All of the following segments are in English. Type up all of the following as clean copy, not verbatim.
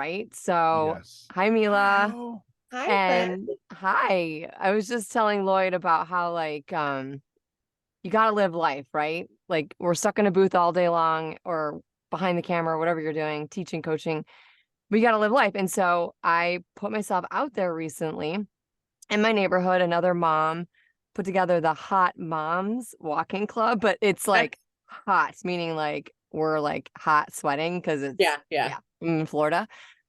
right? So, Yes. hi, Mila. Wow. Hi, friend. And hi. I was just telling Lloyd about how, like, you got to live life, right? Like, we're stuck in a booth all day long or behind the camera, whatever you're doing, teaching, coaching. We got to live life. And so I put myself out there recently in my neighborhood. Another mom put together the Hot Moms Walking Club, but it's like hot, meaning like we're like hot sweating because it's, Yeah, yeah. yeah, in Florida.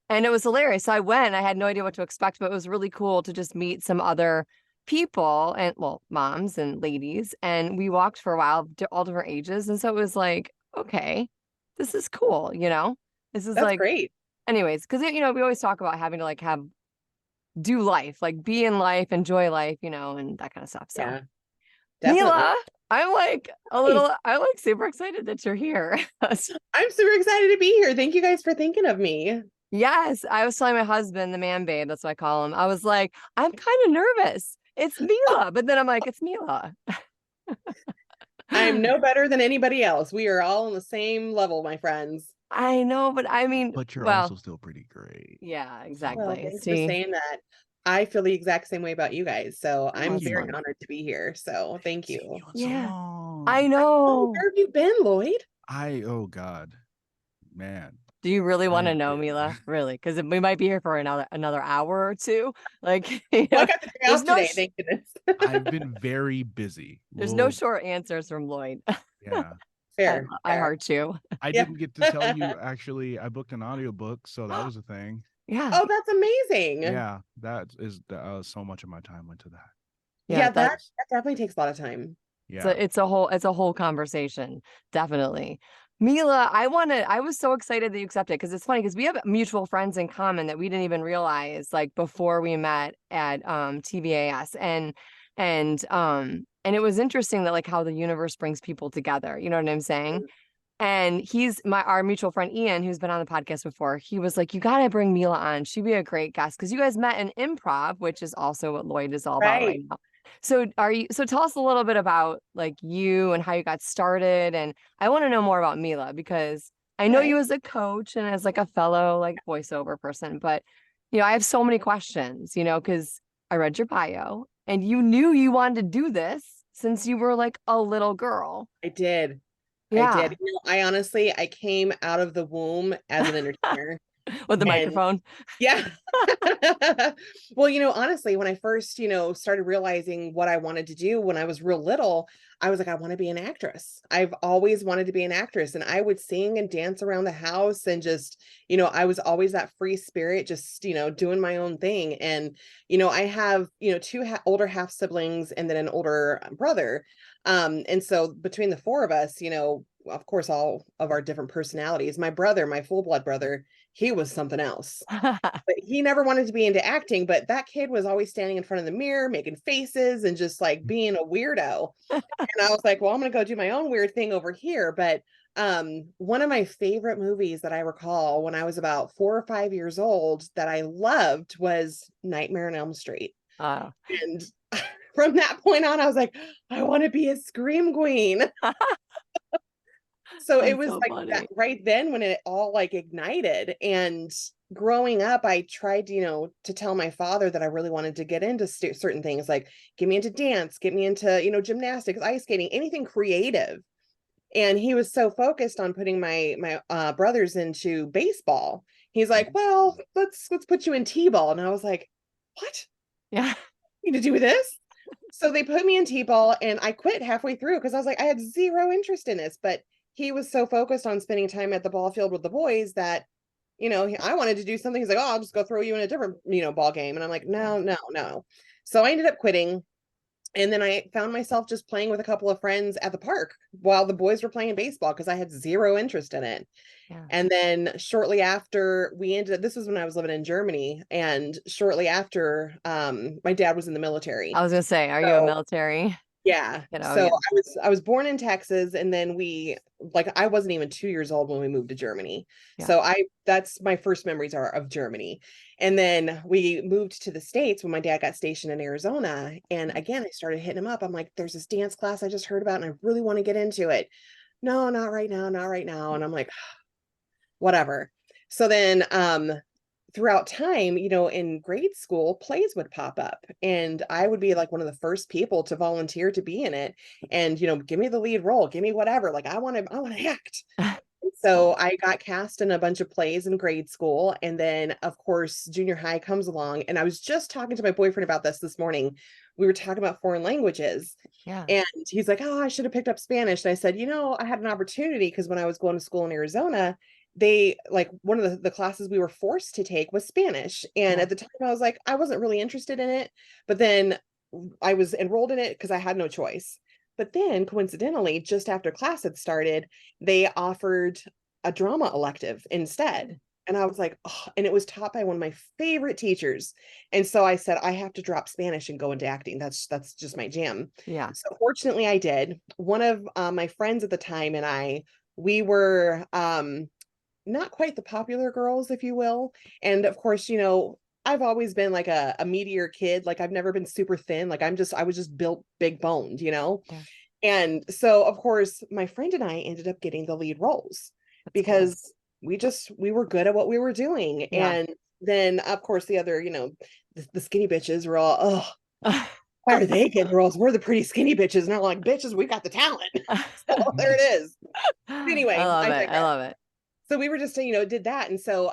And it was hilarious. So I went, I had no idea what to expect, but it was really cool to just meet some other people and, well, moms and ladies. And we walked for a while, all different ages. And so it was like, okay, this is cool, you know? This is That's like, great. anyways, because, you know, we always talk about having to like do life, like be in life, enjoy life, you know, and that kind of stuff. So, Yeah, definitely. Mila, I'm like Hey, I'm like super excited that you're here. I'm super excited to be here. Thank you guys for thinking of me. Yes, I was telling my husband, the man babe, that's what I call him. I was like, I'm kind of nervous. It's Mila, but then I'm like, it's Mila. I'm no better than anybody else. We are all on the same level, my friends. I know, but I mean, But you're also well, still pretty great. yeah, Well, exactly. thanks for See, saying that. I feel the exact same way about you guys. So oh, I'm Thank it's very you. fun. honored to be here. So thank Seen you. you in so Yeah, I long. Oh, know. where have you been, Lloyd? Oh God, man. Do you really want to I've know, been Mila? Really? Because we might be here for another hour or two. Like, you Well, I know, got the day there's off no today, thank goodness. I've been very busy. there's no Little, short answers from Lloyd. yeah. Fair, I fair. heart you. I Yeah. didn't get to tell you actually I booked an audiobook, so that was a thing. Yeah, Oh, that's amazing. Yeah, that is so much of my time went to that. yeah. Yeah, That that definitely takes a lot of time. Yeah. it's a whole conversation, definitely. Mila, I was so excited that you accepted because it's funny because we have mutual friends in common that we didn't even realize like before we met at TVAS and it was interesting that like how the universe brings people together. You know what I'm saying? And he's our mutual friend Ian, who's been on the podcast before. He was like, "You gotta bring Mila on. She'd be a great guest because you guys met in improv, which is also what Lloyd is all about right Right. now." So tell us a little bit about like you and how you got started. And I want to know more about Mila because I know Okay. you as a coach and as like a fellow like voiceover person, but you know, I have so many questions, you know, because I read your bio and you knew you wanted to do this since you were like a little girl. I did. I did. Yeah. I honestly, I came out of the womb as an entertainer. With the And microphone. yeah. Well, honestly, when I first, started realizing what I wanted to do when I was real little, I was like, I want to be an actress. I've always wanted to be an actress. And I would sing and dance around the house and just, I was always that free spirit, just, doing my own thing. And, I have, two older half siblings and then an older brother. And so between the four of us, of course, all of our different personalities, my brother, my full blood brother, he was something else. But he never wanted to be into acting, but that kid was always standing in front of the mirror, making faces and just like being a weirdo. And I was like, well, I'm going to go do my own weird thing over here. But one of my favorite movies that I recall when I was about 4 or 5 years old that I loved was Nightmare on Elm Street. Oh. And from that point on, I was like, I want to be a scream queen. So it That's was so like that funny. right then when it all like ignited. And growing up, I tried, to tell my father that I really wanted to get into certain things, like get me into dance, get me into, gymnastics, ice skating, anything creative. And he was so focused on putting my brothers into baseball. He's like, well, let's put you in t-ball. And I was like, what? Yeah. Need to do with this? So they put me in t-ball and I quit halfway through because I was like, I had zero interest in this. But he was so focused on spending time at the ball field with the boys that, I wanted to do something. He's like, oh, I'll just go throw you in a different, ball game. And I'm like, Yeah. no, no, no. So I ended up quitting. And then I found myself just playing with a couple of friends at the park while the boys were playing baseball because I had zero interest in it. Yeah. And then shortly after this was when I was living in Germany. And shortly after, my dad was in the military. I was gonna say, are you a So military? yeah. You know, So yeah. I was born in Texas and then I wasn't even 2 years old when we moved to Germany. Yeah. So that's my first memories are of Germany. And then we moved to the States when my dad got stationed in Arizona. And again, I started hitting him up. I'm like, there's this dance class I just heard about and I really want to get into it. No, not right now, not right now. And I'm like, whatever. So then throughout time, in grade school, plays would pop up, and I would be like one of the first people to volunteer to be in it. And, give me the lead role, give me whatever. Like I want to act. So Cool. I got cast in a bunch of plays in grade school. And then, of course, junior high comes along. And I was just talking to my boyfriend about this morning. We were talking about foreign languages. Yeah. And he's like, oh, I should have picked up Spanish. And I said, I had an opportunity because when I was going to school in Arizona, they like one of the classes we were forced to take was Spanish. And Yeah. at the time, I was like, I wasn't really interested in it. But then I was enrolled in it because I had no choice. But then coincidentally, just after class had started, they offered a drama elective instead. And I was like, oh, and it was taught by one of my favorite teachers. And so I said, I have to drop Spanish and go into acting. That's just my jam. Yeah. So fortunately I did. One of my friends at the time and we were not quite the popular girls, if you will. And of course, I've always been like a meteor kid. Like I've never been super thin. Like I was just built big boned. Yeah. And so of course my friend and I ended up getting the lead roles That's cool. because we were good at what we were doing. Yeah. And then of course the other, the skinny bitches were all, oh, why are they getting roles? We're the pretty skinny bitches. And they're like, bitches, we got the talent. So there it is. I Anyway, love I it. I digress. love it. So we were just, did that. And so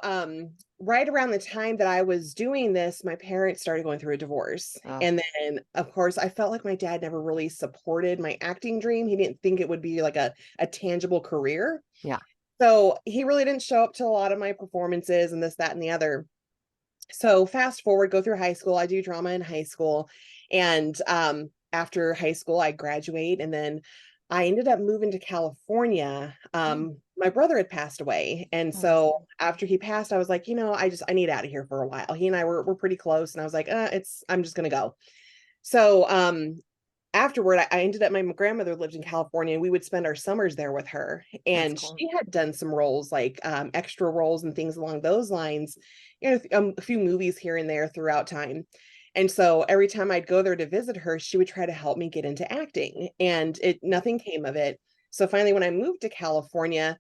right around the time that I was doing this, my parents started going through a divorce. Oh, And then of course I felt like my dad never really supported my acting dream. He didn't think it would be like a tangible career. yeah. So he really didn't show up to a lot of my performances and this, that, and the other. So fast forward, go through high school. I do drama in high school. And after high school, I graduate. And then I ended up moving to California. My brother had passed away. And Oh, I'm so sorry. after he passed, I was like, I need out of here for a while. He and I were pretty close. And I was like, I'm just going to go. So afterward, I ended up, my grandmother lived in California and we would spend our summers there with her. That's And cool. she had done some roles like extra roles and things along those lines, a few movies here and there throughout time. And so every time I'd go there to visit her, she would try to help me get into acting and nothing came of it. So finally, when I moved to California,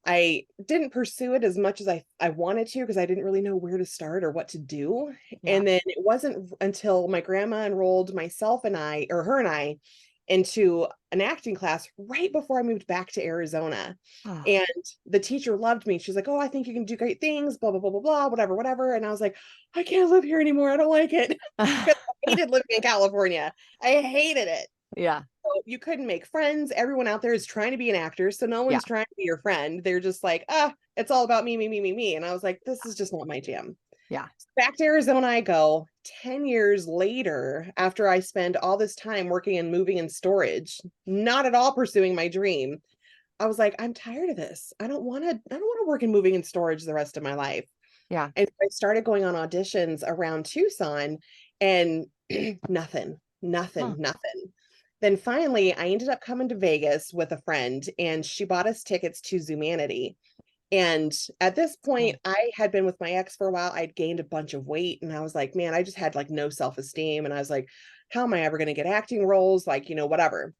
I didn't pursue it as much as I wanted to because I didn't really know where to start or what to do. Yeah. And then it wasn't until my grandma enrolled myself and I, or her and I, into an acting class right before I moved back to Arizona. Oh. And the teacher loved me. She's like, oh, I think you can do great things, blah, blah, blah, blah, blah, whatever, whatever. And I was like, I can't live here anymore. I don't like it. Because I hated living in California. I hated it. Yeah. So you couldn't make friends. Everyone out there is trying to be an actor. So no Yeah. one's trying to be your friend. They're just like, it's all about me, me, me, me, me. And I was like, this is just not my jam. Yeah. Back to Arizona I go 10 years later, after I spend all this time working and moving in storage, not at all pursuing my dream. I was like, I'm tired of this. I don't want to work in moving in storage the rest of my life. Yeah. And I started going on auditions around Tucson and nothing. Huh. Then finally, I ended up coming to Vegas with a friend and she bought us tickets to Zumanity. And at this point, Cool. I had been with my ex for a while. I'd gained a bunch of weight and I was like, man, I just had like no self-esteem. And I was like, how am I ever going to get acting roles? Like, whatever.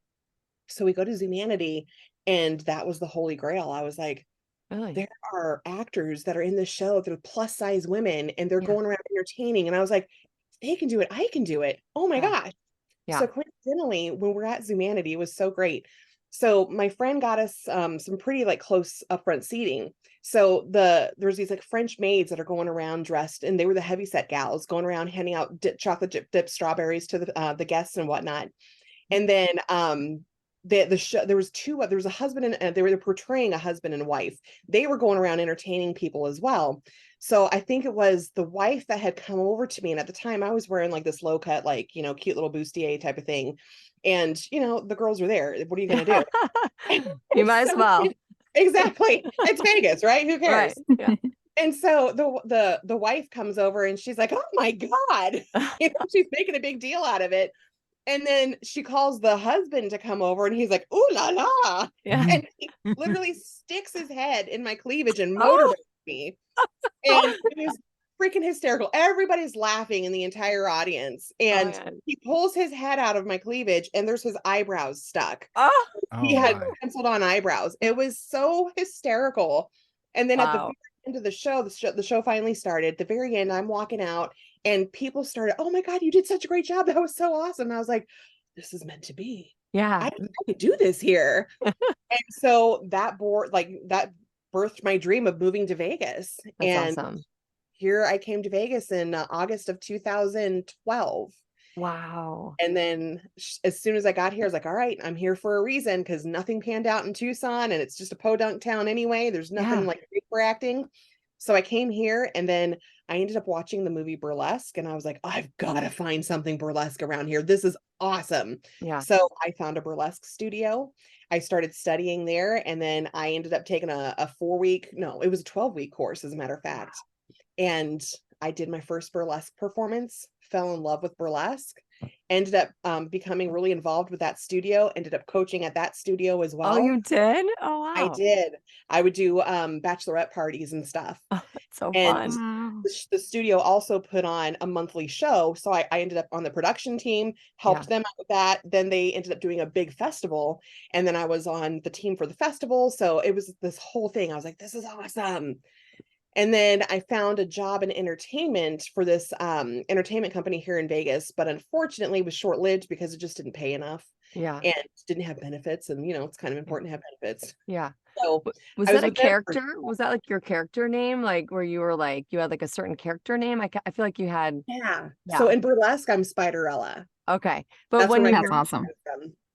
So we go to Zumanity and that was the holy grail. I was like, Really? there are actors that are in this show. They're plus size women and they're Yeah. going around entertaining. And I was like, they can do it. I can do it. Oh my Yeah. gosh. Yeah. So coincidentally, when we're at Zumanity, it was so great. So my friend got us some pretty like close upfront seating. So there's these like French maids that are going around dressed, and they were the heavyset gals going around handing out chocolate dip strawberries to the guests and whatnot. And then the show, there was a husband and they were portraying a husband and wife. They were going around entertaining people as well. So I think it was the wife that had come over to me. And at the time I was wearing like this low cut, like, cute little bustier type of thing. And, the girls were there. What are you going to do? You might as well. Exactly. It's Vegas, right? Who cares? Right. Yeah. And so the wife comes over and she's like, oh my God, she's making a big deal out of it. And then she calls the husband to come over and he's like, ooh la la. Yeah. And he literally sticks his head in my cleavage and Oh. motorbikes me. And it was freaking hysterical. Everybody's laughing in the entire audience. And man. he pulls his head out of my cleavage and there's his eyebrows stuck. Oh. He Oh had my. penciled on eyebrows. It was so hysterical. And then at the Wow. very Into the show finally started. At the very end, I'm walking out and people started, oh my God, you did such a great job. That was so awesome. And I was like, this is meant to be. Yeah. I could do this here. And so that birthed my dream of moving to Vegas. That's And awesome. here I came to Vegas in August of 2012. Wow. And then as soon as I got here, I was like, all right, I'm here for a reason because nothing panned out in Tucson and it's just a podunk town anyway. There's nothing like great for acting. So I came here and then I ended up watching the movie Burlesque and I was like, I've got to find something burlesque around here. This is awesome. Yeah. So I found a burlesque studio. I started studying there and then I ended up taking a 4-week, no, it was a 12-week course, as a matter of fact. And I did my first burlesque performance, fell in love with burlesque, ended up becoming really involved with that studio, ended up coaching at that studio as well. Oh, you did? Oh, wow. I did. I would do bachelorette parties and stuff. Oh, that's so And fun. the studio also put on a monthly show. So I ended up on the production team, helped them out with that. Then they ended up doing a big festival. And then I was on the team for the festival. So it was this whole thing. I was like, this is awesome. And then I found a job in entertainment for this entertainment company here in Vegas, but unfortunately was short-lived because it just didn't pay enough Yeah. and didn't have benefits. And, it's kind of important to have benefits. Yeah. So was that a character? Was that like your character name? Like where you were like, you had like a certain character name? I feel like you had. Yeah. So in burlesque, I'm Spiderella. Okay. But That's when That's awesome.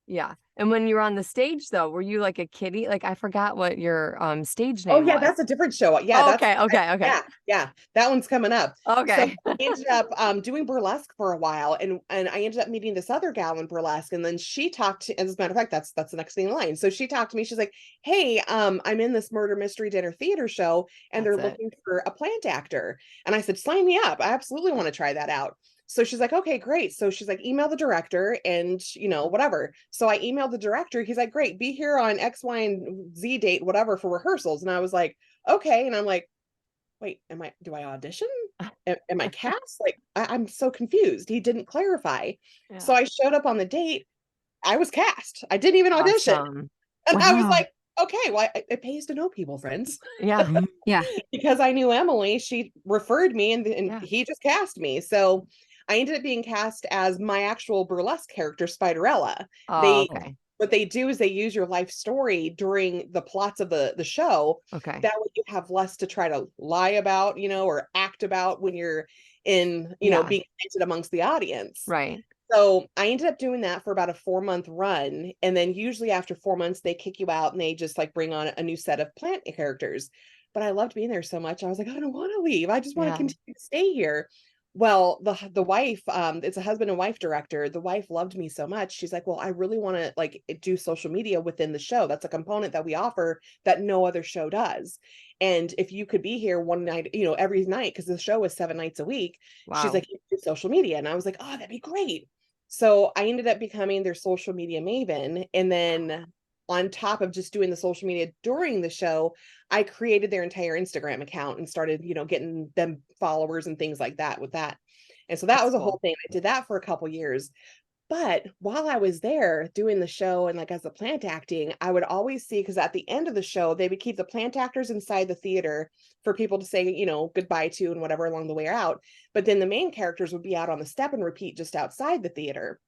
Yeah. And when you were on the stage though, were you like a kitty? Like I forgot what your stage name Oh yeah, was. that's a different show. Yeah. Oh, okay. Yeah. That one's coming up. Okay. So I ended up doing burlesque for a while and I ended up meeting this other gal in burlesque. And then she talked to, as a matter of fact, that's the next thing in line. So she talked to me. She's like, hey, I'm in this murder mystery dinner theater show and they're looking for a plant actor. And I said, sign me up. I absolutely want to try that out. So she's like, okay, great. So she's like, email the director and, whatever. So I emailed the director. He's like, great, be here on X, Y, and Z date, whatever, for rehearsals. And I was like, okay. And I'm like, wait, do I audition? Am I cast? Like, I'm so confused. He didn't clarify. Yeah. So I showed up on the date. I was cast. I didn't even audition. Awesome. And I was like, okay, well, it pays to know people, friends. Yeah. Yeah. Because I knew Emily, she referred me and he just cast me. So I ended up being cast as my actual burlesque character, Spiderella. Okay. What they do is they use your life story during the plots of the show. Okay. That way you have less to try to lie about, or act about when you're in, being presented amongst the audience. Right. So I ended up doing that for about a 4-month run. And then usually after 4 months, they kick you out and they just like bring on a new set of plant characters. But I loved being there so much. I was like, I don't want to leave. I just want to continue to stay here. Well, the wife, it's a husband and wife director. The wife loved me so much. She's like, well, I really want to like do social media within the show. That's a component that we offer that no other show does. And if you could be here one night, every night, because the show is 7 nights a week, she's like, you do social media. And I was like, oh, that'd be great. So I ended up becoming their social media maven. And then on top of just doing the social media during the show, I created their entire Instagram account and started, getting them followers and things like that with that. And so that was a whole thing. I did that for a couple years. But while I was there doing the show and like as the plant acting, I would always see, because at the end of the show, they would keep the plant actors inside the theater for people to say, goodbye to and whatever along the way out. But then the main characters would be out on the step and repeat just outside the theater.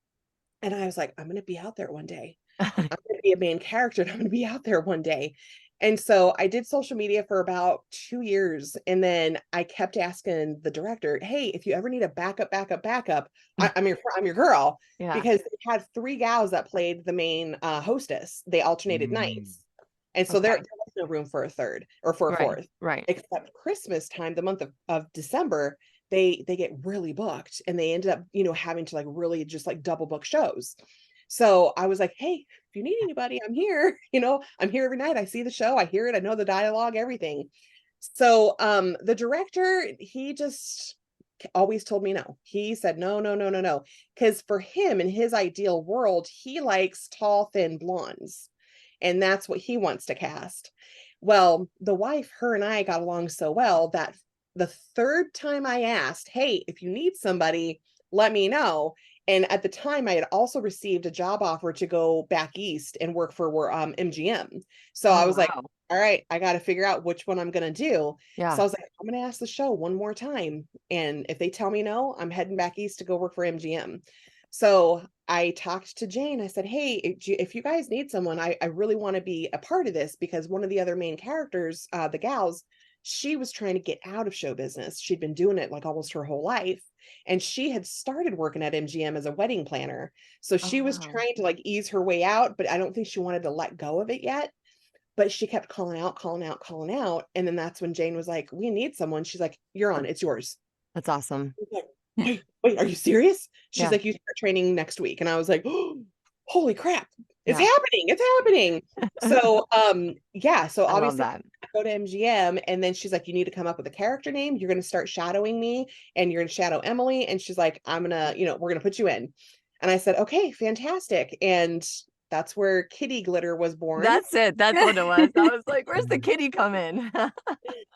And I was like, I'm going to be out there one day. I'm going to be a main character and I'm going to be out there one day. And so I did social media for about 2 years. And then I kept asking the director, hey, if you ever need a backup, I'm your girl. Yeah. Because they had 3 gals that played the main hostess. They alternated nights. And so there was no room for a third or for a fourth. Right. Except Christmas time, the month of December, they get really booked and they ended up, having to like really just like double book shows. So I was like, hey, if you need anybody, I'm here. I'm here every night. I see the show. I hear it. I know the dialogue, everything. So the director, he just always told me no. He said, no. Because for him, in his ideal world, he likes tall, thin blondes. And that's what he wants to cast. Well, the wife, her and I got along so well that the 3rd time I asked, hey, if you need somebody, let me know. And at the time, I had also received a job offer to go back east and work for MGM. So I was like, all right, I got to figure out which one I'm going to do. Yeah. So I was like, I'm going to ask the show one more time. And if they tell me no, I'm heading back east to go work for MGM. So I talked to Jane. I said, hey, if you guys need someone, I really want to be a part of this, because one of the other main characters, the gals, she was trying to get out of show business. She'd been doing it like almost her whole life. And she had started working at MGM as a wedding planner. So Oh, she was wow. trying to like ease her way out, but I don't think she wanted to let go of it yet. But she kept calling out, calling out, calling out. And then that's when Jane was like, we need someone. She's like, you're on, it's yours. That's awesome. I was like, wait, are you serious? She's Yeah. like, you start training next week. And I was like, oh, holy crap, it's Yeah. happening. It's happening. So yeah, so I love obviously that. I go to MGM, and then she's like, you need to come up with a character name. You're going to start shadowing me, and you're going to shadow Emily. And she's like, I'm gonna, we're gonna put you in. And I said, okay, fantastic. And that's where Kitty Glitter was born. That's it. That's what it was. I was like, where's the kitty come in?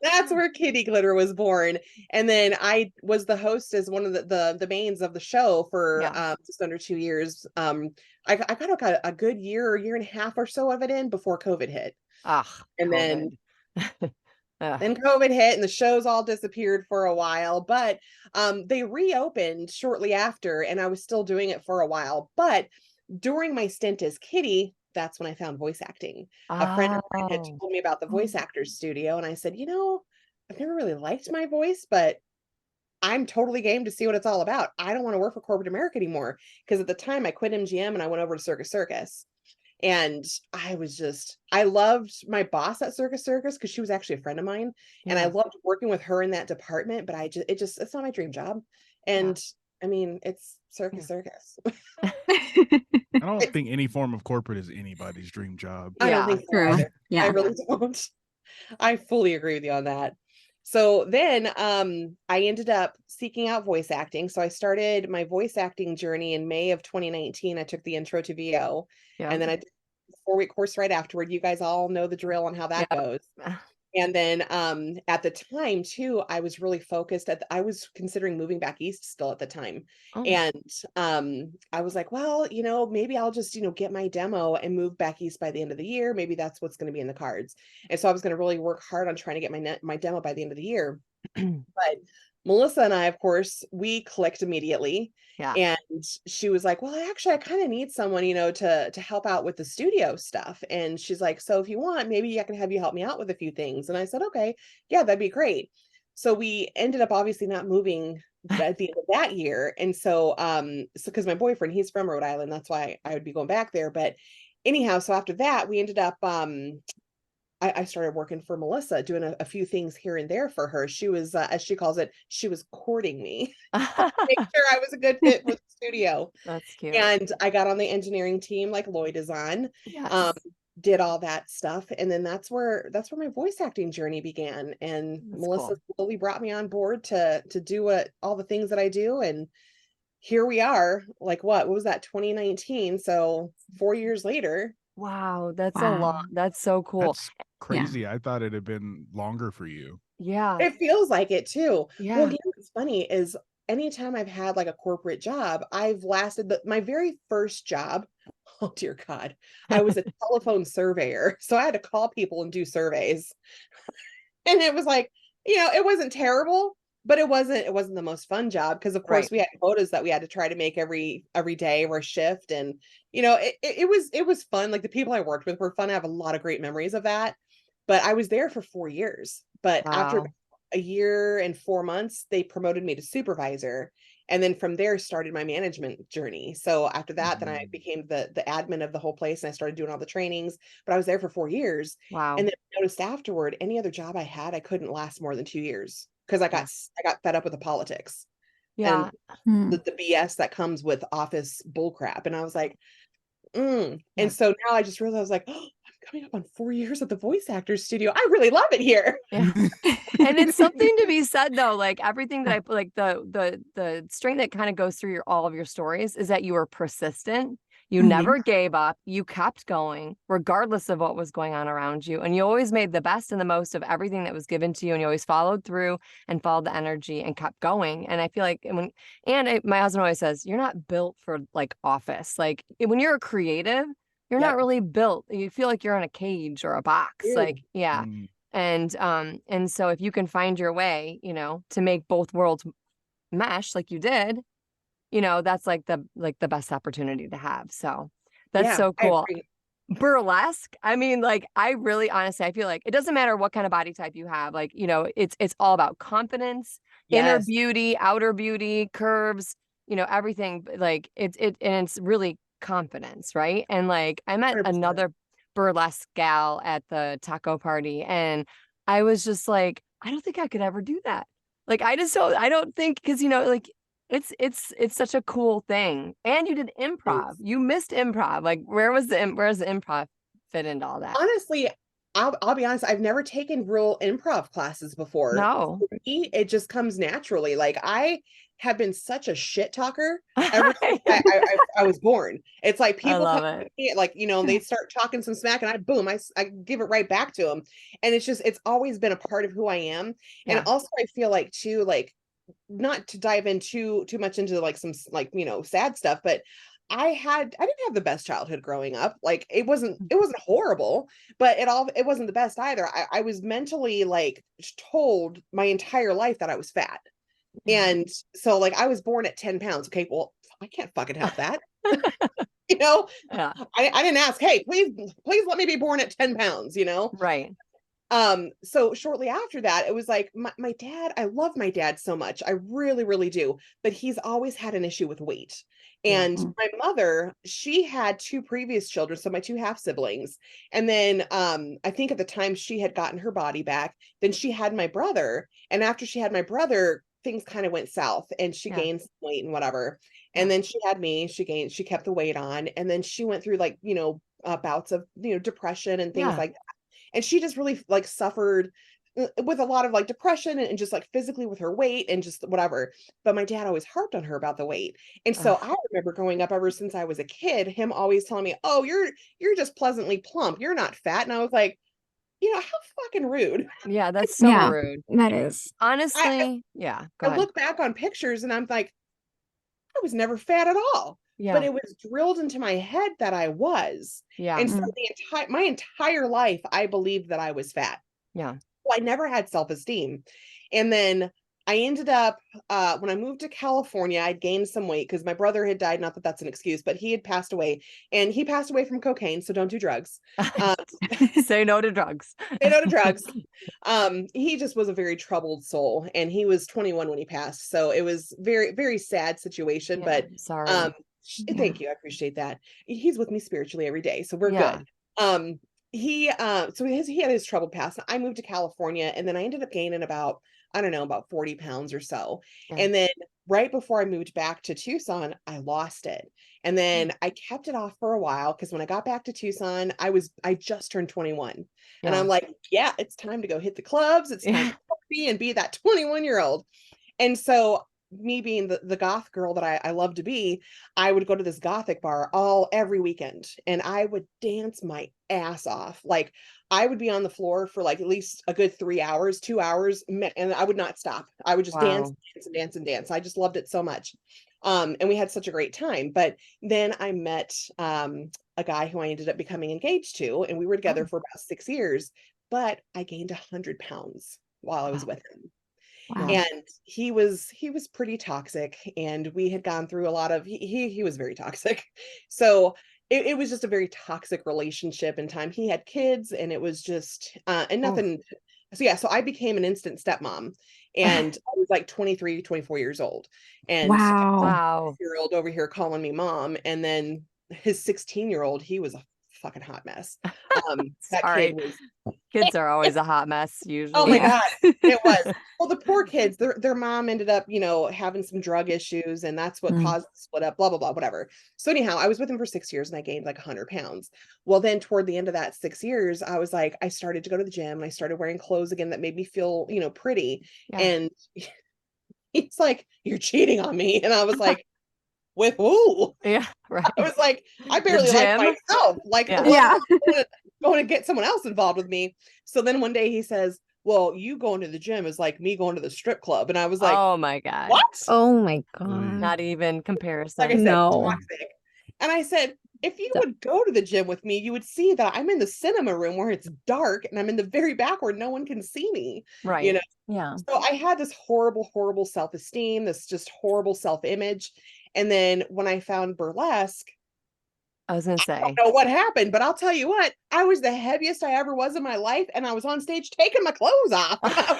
That's where Kitty Glitter was born. And then I was the host as one of the mains of the show for just under 2 years. I got a good year and a half or so of it in before COVID hit. And COVID. then COVID hit and the shows all disappeared for a while, but they reopened shortly after, and I was still doing it for a while. But during my stint as Kitty, that's when I found voice acting. A friend of mine had told me about the voice actors studio, and I said, I've never really liked my voice, but I'm totally game to see what it's all about. I don't want to work for corporate America anymore, because at the time I quit MGM and I went over to Circus Circus. And I loved my boss at Circus Circus, because she was actually a friend of mine. And I loved working with her in that department, but it's not my dream job. And I mean, it's Circus Circus. I don't think any form of corporate is anybody's dream job. I don't think so either. Yeah. I really don't. I fully agree with you on that. So then I ended up seeking out voice acting. So I started my voice acting journey in May of 2019. I took the intro to VO, and then I did a 4-week course right afterward. You guys all know the drill on how that goes. And then at the time too, I was really focused I was considering moving back east still at the time. And I was like, well, maybe I'll just, get my demo and move back east by the end of the year. Maybe that's what's going to be in the cards. And so I was going to really work hard on trying to get my demo by the end of the year. But Melissa and I, of course, we clicked immediately. And she was like, well, actually, I kind of need someone, to help out with the studio stuff. And she's like, so if you want, maybe I can have you help me out with a few things. And I said, okay, yeah, that'd be great. So we ended up obviously not moving at the end of that year. And so because my boyfriend, he's from Rhode Island, that's why I would be going back there. But anyhow, so after that, we ended up I started working for Melissa, doing a few things here and there for her. She was, as she calls it, she was courting me, make sure I was a good fit for the studio. That's cute. And I got on the engineering team, like Lloyd is on, did all that stuff. And then that's where my voice acting journey began. And Melissa slowly brought me on board to do all the things that I do. And here we are, like what was that, 2019? So 4 years later. Wow, that's a lot. That's so cool. That's crazy. I thought it had been longer for you. Yeah. It feels like it too. Yeah. Well, what's funny is anytime I've had like a corporate job, I've lasted my very first job. Oh dear God. I was a telephone surveyor. So I had to call people and do surveys. And it was like, it wasn't terrible, but it wasn't the most fun job, because of course we had quotas that we had to try to make every day of our shift. And it was fun. Like the people I worked with were fun. I have a lot of great memories of that. But I was there for 4 years. But after a year and 4 months, they promoted me to supervisor. And then from there started my management journey. So after that, then I became the admin of the whole place, and I started doing all the trainings. But I was there for 4 years. Wow. And then I noticed afterward, any other job I had, I couldn't last more than 2 years, because I got fed up with the politics. Yeah. And the BS that comes with office bullcrap. And I was like, And so now I just realized, like, oh, I'm coming up on 4 years at the voice actors studio. I really love it here. Yeah. And it's something to be said though, like everything that I put, like the string that kind of goes through all of your stories is that you were persistent. You never gave up. You kept going regardless of what was going on around you. And you always made the best and the most of everything that was given to you. And you always followed through and followed the energy and kept going. And I feel like my husband always says, you're not built for like office. Like when you're a creative, you're Yep. not really built. You feel like you're in a cage or a box. Ew. Like, yeah. Mm. And so if you can find your way, you know, to make both worlds mesh like you did, you know, that's like the best opportunity to have. So that's Yeah, so I cool. agree. Burlesque, I mean, like, I really honestly, I feel like it doesn't matter what kind of body type you have. Like, you know, it's all about confidence, inner Yes. beauty, outer beauty, curves, you know, everything. Like and it's really confidence, right? And like I met 100%. another burlesque gal at the taco party, and I was just like, I don't think I could ever do that. Like, I don't think, because you know, like it's such a cool thing. And you did improv. Yes. You missed improv. Like, where's the improv fit into all that? Honestly, I'll be honest, I've never taken real improv classes before. No. For me, it just comes naturally. Like I have been such a shit talker ever since I was born. It's like I people love come to it. me, like, you know, and they start talking some smack and I give it right back to them. And it's always been a part of who I am. And Yeah. also I feel like too, like, not to dive in too much into like some like, you know, sad stuff, but I didn't have the best childhood growing up. Like it wasn't horrible, but it wasn't the best either. I was mentally like told my entire life that I was fat. Yeah. And so like I was born at 10 pounds. Okay, well, I can't fucking help that. You know, Yeah. I didn't ask, hey, please let me be born at 10 pounds, you know? Right. So shortly after that, it was like my dad, I love my dad so much. I really, really do. But he's always had an issue with weight. Yeah. And my mother, she had two previous children, so my two half siblings. And then I think at the time she had gotten her body back. Then she had my brother. And after she had my brother, things kind of went south and she Yeah. gained some weight and whatever. Yeah. And then she had me, she kept the weight on. And then she went through like, you know, bouts of, you know, depression and things Yeah. like that. And she just really like suffered with a lot of like depression and just like physically with her weight and just whatever. But my dad always harped on her about the weight. And so Ugh. I remember growing up ever since I was a kid, him always telling me, "Oh, you're just pleasantly plump. You're not fat." And I was like, you know, how fucking rude. Yeah, that's so Yeah, rude. that is. I Honestly, yeah, go I ahead. look back on pictures and I'm like, I was never fat at all. But Yeah. it was drilled into my head that I was. Yeah. And so Mm. my entire life I believed that I was fat. Yeah. Well, I never had self-esteem. And then I ended up, when I moved to California, I'd gained some weight because my brother had died. Not that that's an excuse, but he had passed away and he passed away from cocaine. So don't do drugs. Um, Say no to drugs. Say no to drugs. He just was a very troubled soul and he was 21 when he passed. So it was very, very sad situation, Yeah, but, sorry. Yeah. thank you. I appreciate that. He's with me spiritually every day. So we're Yeah. good. He had his troubled past. I moved to California and then I ended up gaining about, I don't know, about 40 pounds or so. Yeah. And then right before I moved back to Tucson, I lost it. And then I kept it off for a while because when I got back to Tucson, I just turned 21. And Yeah. I'm like, yeah, it's time to go hit the clubs. It's time Yeah. to party and be that 21-year-old. And so me being the goth girl that I love to be, I would go to this gothic bar every weekend and I would dance my ass off. Like I would be on the floor for like at least a good 3 hours, 2 hours, and I would not stop. I would just dance, Wow. dance, and dance and dance. I just loved it so much. And we had such a great time. But then I met a guy who I ended up becoming engaged to, and we were together Oh, for about 6 years, but I gained 100 pounds while I was wow. with him. Wow. And he was pretty toxic and we had gone through a lot of he was very toxic. So it was just a very toxic relationship in time. He had kids and it was just and Oh. nothing. So yeah, so I became an instant stepmom and I was like 23, 24 years old. And Wow. Wow. year old over here calling me mom. And then his 16-year-old, he was a fucking hot mess. That Sorry. kid was Kids are always a hot mess Oh usually. my Yeah. God, it was. Well, the poor kids, their mom ended up, you know, having some drug issues, and that's what Mm. caused the split up, blah, blah, blah, whatever. So anyhow, I was with him for 6 years and I gained like 100 pounds. Well, then toward the end of that 6 years, I was like, I started to go to the gym and I started wearing clothes again that made me feel, you know, pretty. Yeah. And he's like, "You're cheating on me." And I was like, with who? Yeah, right. I was like, I The barely like gym? myself. Like, Yeah. Yeah. going to get someone else involved with me. So then one day he says, "Well, you going to the gym is like me going to the strip club." And I was like, Oh my God. "What?" Oh my Not God. even Like I comparison. said, No. toxic. And I said, if you So- would go to the gym with me, you would see that I'm in the cinema room where it's dark and I'm in the very back where no one can see me. You Right. know, Yeah. so I had this horrible, horrible self-esteem, this just horrible self-image. And then when I found burlesque, I was gonna I say, don't know what happened, but I'll tell you what, I was the heaviest I ever was in my life, and I was on stage taking my clothes off. And I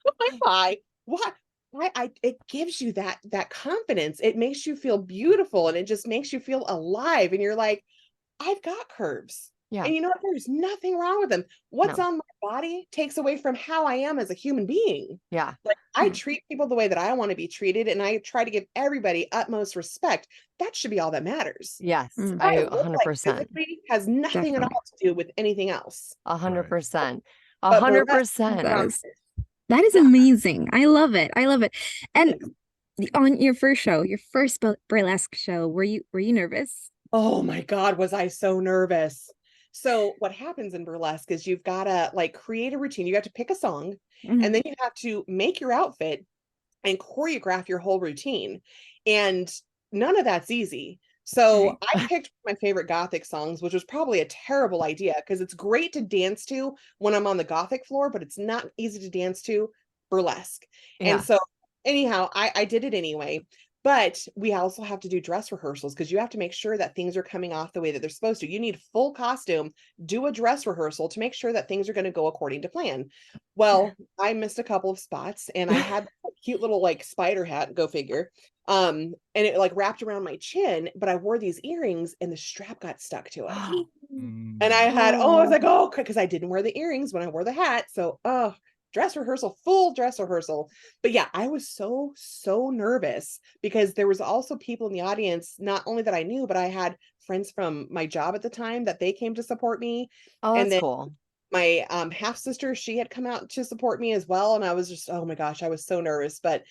was like, why? What? Why? It gives you that confidence. It makes you feel beautiful and it just makes you feel alive. And you're like, I've got curves. yeah, And you know what? There's nothing wrong with them. What's No. on my body takes away from how I am as a human being. yeah, Like I Yeah. treat people the way that I want to be treated, and I try to give everybody utmost respect. That should be all that matters. yes, Mm. I What I look like 100%, physically has nothing at Definitely. all to do with anything else. 100%, But burlesque 100%. does. That is amazing. I love it. I love it. And on your first show, your first burlesque show, were you nervous? Oh my God, was I so nervous. So what happens in burlesque is you've got to like create a routine. You have to pick a song, Mhm. and then you have to make your outfit and choreograph your whole routine. And none of that's easy. So Right. I picked my favorite Gothic songs, which was probably a terrible idea because it's great to dance to when I'm on the Gothic floor, but it's not easy to dance to burlesque. And Yeah, so anyhow, I did it anyway. But we also have to do dress rehearsals because you have to make sure that things are coming off the way that they're supposed to. You need full costume, do a dress rehearsal to make sure that things are going to go according to plan. Well, I missed a couple of spots and I had a cute little like spider hat, go figure. And it like wrapped around my chin, but I wore these earrings and the strap got stuck to it. And I had, I was like, oh, because I didn't wear the earrings when I wore the hat. So, dress rehearsal, full dress rehearsal. But yeah, I was so nervous because there was also people in the audience, not only that I knew, but I had friends from my job at the time that they came to support me. oh, And that's then cool. my half sister, she had come out to support me as well. And I was just, oh my gosh, I was so nervous. But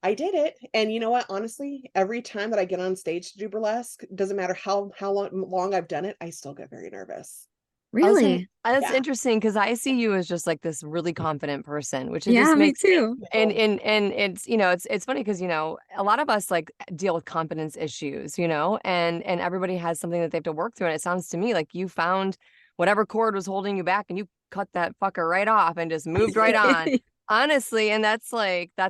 I did it. And you know what? Honestly, every time that I get on stage to do burlesque, doesn't matter how long I've done it, I still get very nervous. Really? That's Yeah. interesting because I see you as just like this really confident person, which it Yeah, just me makes too. and it's it's funny because a lot of us like deal with confidence issues, and everybody has something that they have to work through. And it sounds to me like you found whatever cord was holding you back and you cut that fucker right off and just moved right on. Honestly, and that's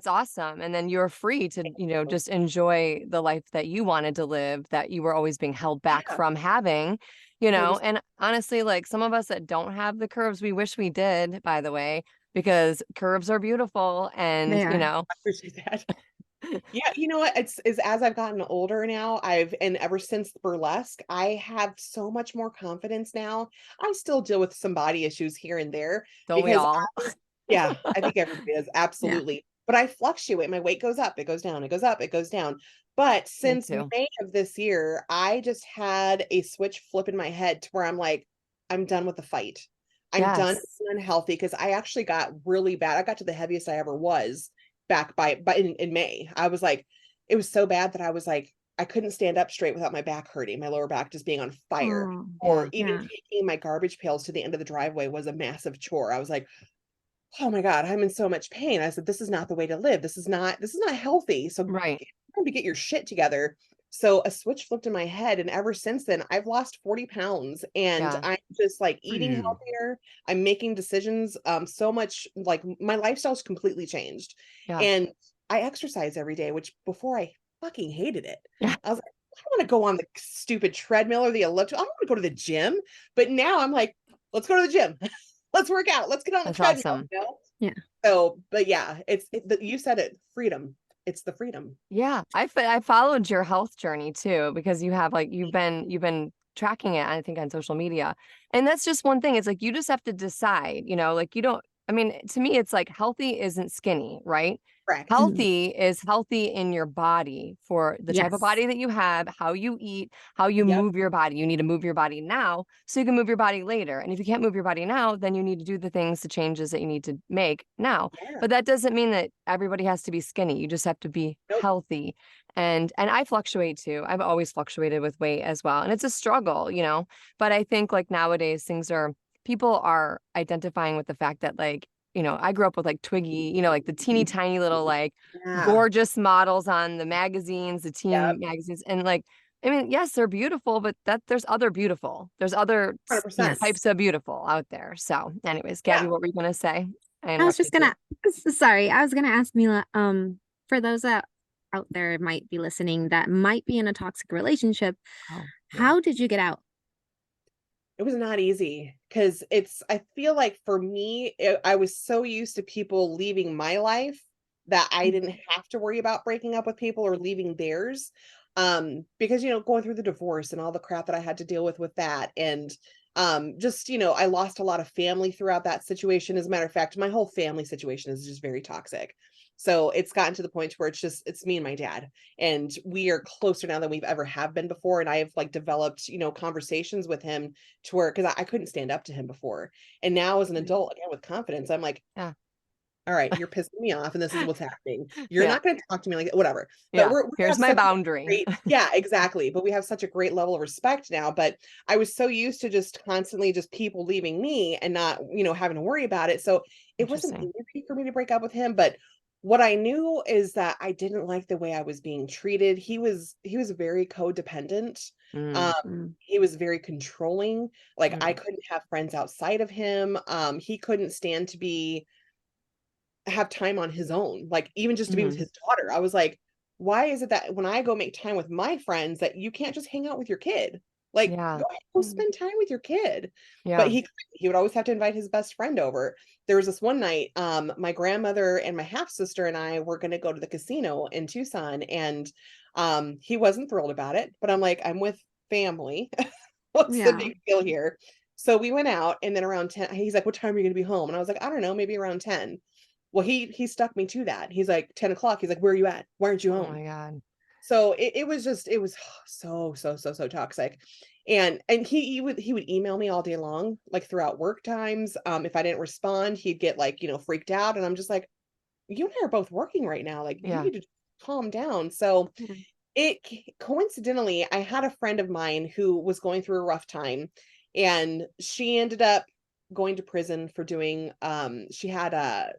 awesome. And then you're free to, just enjoy the life that you wanted to live, that you were always being held back Yeah. from having, It was and honestly, like some of us that don't have the curves, we wish we did, by the way, because curves are beautiful and, They are. I appreciate that. Yeah, you know what? It's is as I've gotten older now, and ever since burlesque, I have so much more confidence now. I still deal with some body issues here and there don't we because all? yeah, I think everybody is absolutely. But I fluctuate. My weight goes up, it goes down, it goes up, it goes down. But Me since too. May of this year, I just had a switch flip in my head to where I'm like, I'm done with the fight. I'm done Yes. being unhealthy because I actually got really bad. I got to the heaviest I ever was back by in May. I was like, it was so bad that I was like, I couldn't stand up straight without my back hurting, my lower back just being on fire. Oh, Or Yeah. even taking my garbage pails to the end of the driveway was a massive chore. I was like, oh my God, I'm in so much pain. I said, this is not the way to live. This is not healthy. So Right. to get your shit together. So a switch flipped in my head. And ever since then, I've lost 40 pounds and Yeah. I'm just like For eating you. healthier. I'm making decisions. So much like my lifestyle's completely changed. Yeah. And I exercise every day, which before I fucking hated it. Yeah. I was like, I don't want to go on the stupid treadmill or the electric. I don't want to go to the gym. But now I'm like, let's go to the gym. Let's work out. Let's get on the That's treadmill. awesome. Yeah. So, but yeah, you said it, freedom. It's the freedom. Yeah. I followed your health journey too, because you have like, you've been tracking it, I think, on social media. And that's just one thing. It's like, you just have to decide, like to me, it's like healthy isn't skinny, right? Correct. Healthy is healthy in your body for the type of Yes. body that you have, how you eat, how you Yep. move your body. You need to move your body now so you can move your body later. And if you can't move your body now, then you need to do the things, the changes that you need to make now. Yeah. But that doesn't mean that everybody has to be skinny. You just have to be Nope. healthy. And I fluctuate too. I've always fluctuated with weight as well. And it's a struggle, but I think like nowadays people are identifying with the fact that like, I grew up with like Twiggy, like the teeny tiny little like Yeah. gorgeous models on the magazines, the teen Yep. magazines. And like, I mean, yes, they're beautiful, but there's other beautiful. There's other 100%. types of beautiful out there. So, anyways, Gabby, Yeah. what were you gonna say? I I was just interrupted you. gonna, sorry, I was gonna ask Mila, for those that out there might be listening that might be in a toxic relationship, Oh, yeah. how did you get out? It was not easy because I feel like for me, I was so used to people leaving my life that I didn't have to worry about breaking up with people or leaving theirs. Because, going through the divorce and all the crap that I had to deal with that. And just, I lost a lot of family throughout that situation. As a matter of fact, my whole family situation is just very toxic. So it's gotten to the point where it's me and my dad, and we are closer now than we've ever have been before. And I have like developed, conversations with him to where, because I couldn't stand up to him before. And now as an adult, again, with confidence, I'm like, Yeah. all right, you're pissing me off and this is what's happening. You're Yeah. not going to talk to me like that, whatever. Yeah. But we Here's have my such a boundary. yeah, exactly. But we have such a great level of respect now. But I was so used to just constantly just people leaving me and not, having to worry about it. So it wasn't Interesting. easy for me to break up with him. But what I knew is that I didn't like the way I was being treated. He was very codependent. He was very controlling. Like I couldn't have friends outside of him. He couldn't stand to have time on his own, like even just to be with his daughter. I was like, why is it that when I go make time with my friends that you can't just hang out with your kid? Like, Yeah. go spend time with your kid. Yeah. But he would always have to invite his best friend over. There was this one night, my grandmother and my half sister and I were going to go to the casino in Tucson, and he wasn't thrilled about it. But I'm like, I'm with family. What's the Yeah. big deal here? So we went out, and then around 10, he's like, what time are you going to be home? And I was like, I don't know, maybe around 10. Well, he stuck me to that. He's like, 10 o'clock. He's like, where are you at? Why aren't you Oh home? my God. So it was so toxic. And he would email me all day long, like throughout work times. If I didn't respond, he'd get like, freaked out. And I'm just like, you and I are both working right now. Like, you Yeah. need to calm down. So Yeah. coincidentally, I had a friend of mine who was going through a rough time, and she ended up going to prison for doing, she had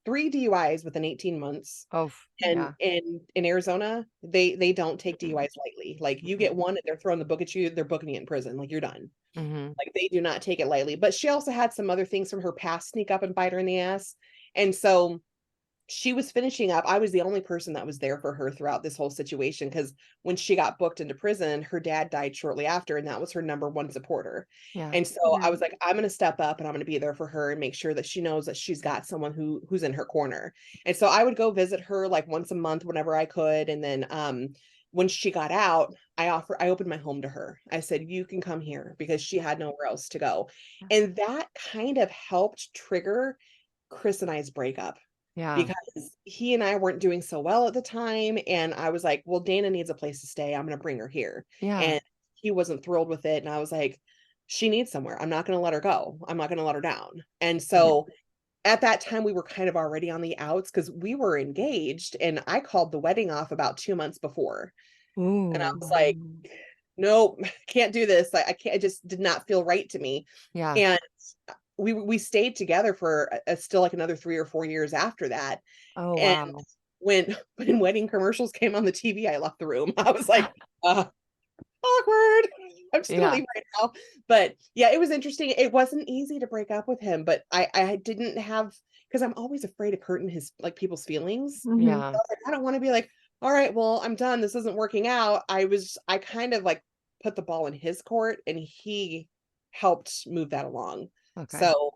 3 DUIs within 18 months. Oh, And yeah. in Arizona, they don't take DUIs lightly. Like you get one and they're throwing the book at you, they're booking it in prison. Like you're done. Like they do not take it lightly. But she also had some other things from her past sneak up and bite her in the ass. And so she was finishing up. I was the only person that was there for her throughout this whole situation, because when she got booked into prison, her dad died shortly after, and that was her number one supporter. Yeah. And so I was like, I'm going to step up and I'm going to be there for her and make sure that she knows that she's got someone who's in her corner. And so I would go visit her like once a month whenever I could. And then when she got out, I opened my home to her. I said, you can come here, because she had nowhere else to go. And that kind of helped trigger Chris and I's breakup, Yeah. because he and I weren't doing so well at the time. And I was like, well, Dana needs a place to stay. I'm going to bring her here. Yeah. And he wasn't thrilled with it. And I was like, she needs somewhere. I'm not going to let her go. I'm not going to let her down. And so at that time, we were kind of already on the outs because we were engaged, and I called the wedding off about 2 months before. And I was like, nope, can't do this. I can't, it just did not feel right to me. Yeah. And we stayed together for still like another 3 or 4 years after that. Oh, And wow. when wedding commercials came on the TV, I left the room. I was like, awkward. I'm just gonna leave right now. But yeah, it was interesting. It wasn't easy to break up with him, but I didn't have, because I'm always afraid of hurting his like people's feelings. So I Yeah. was like, I don't want to be like, all right, well, I'm done. This isn't working out. I kind of like put the ball in his court, and he helped move that along. Okay. So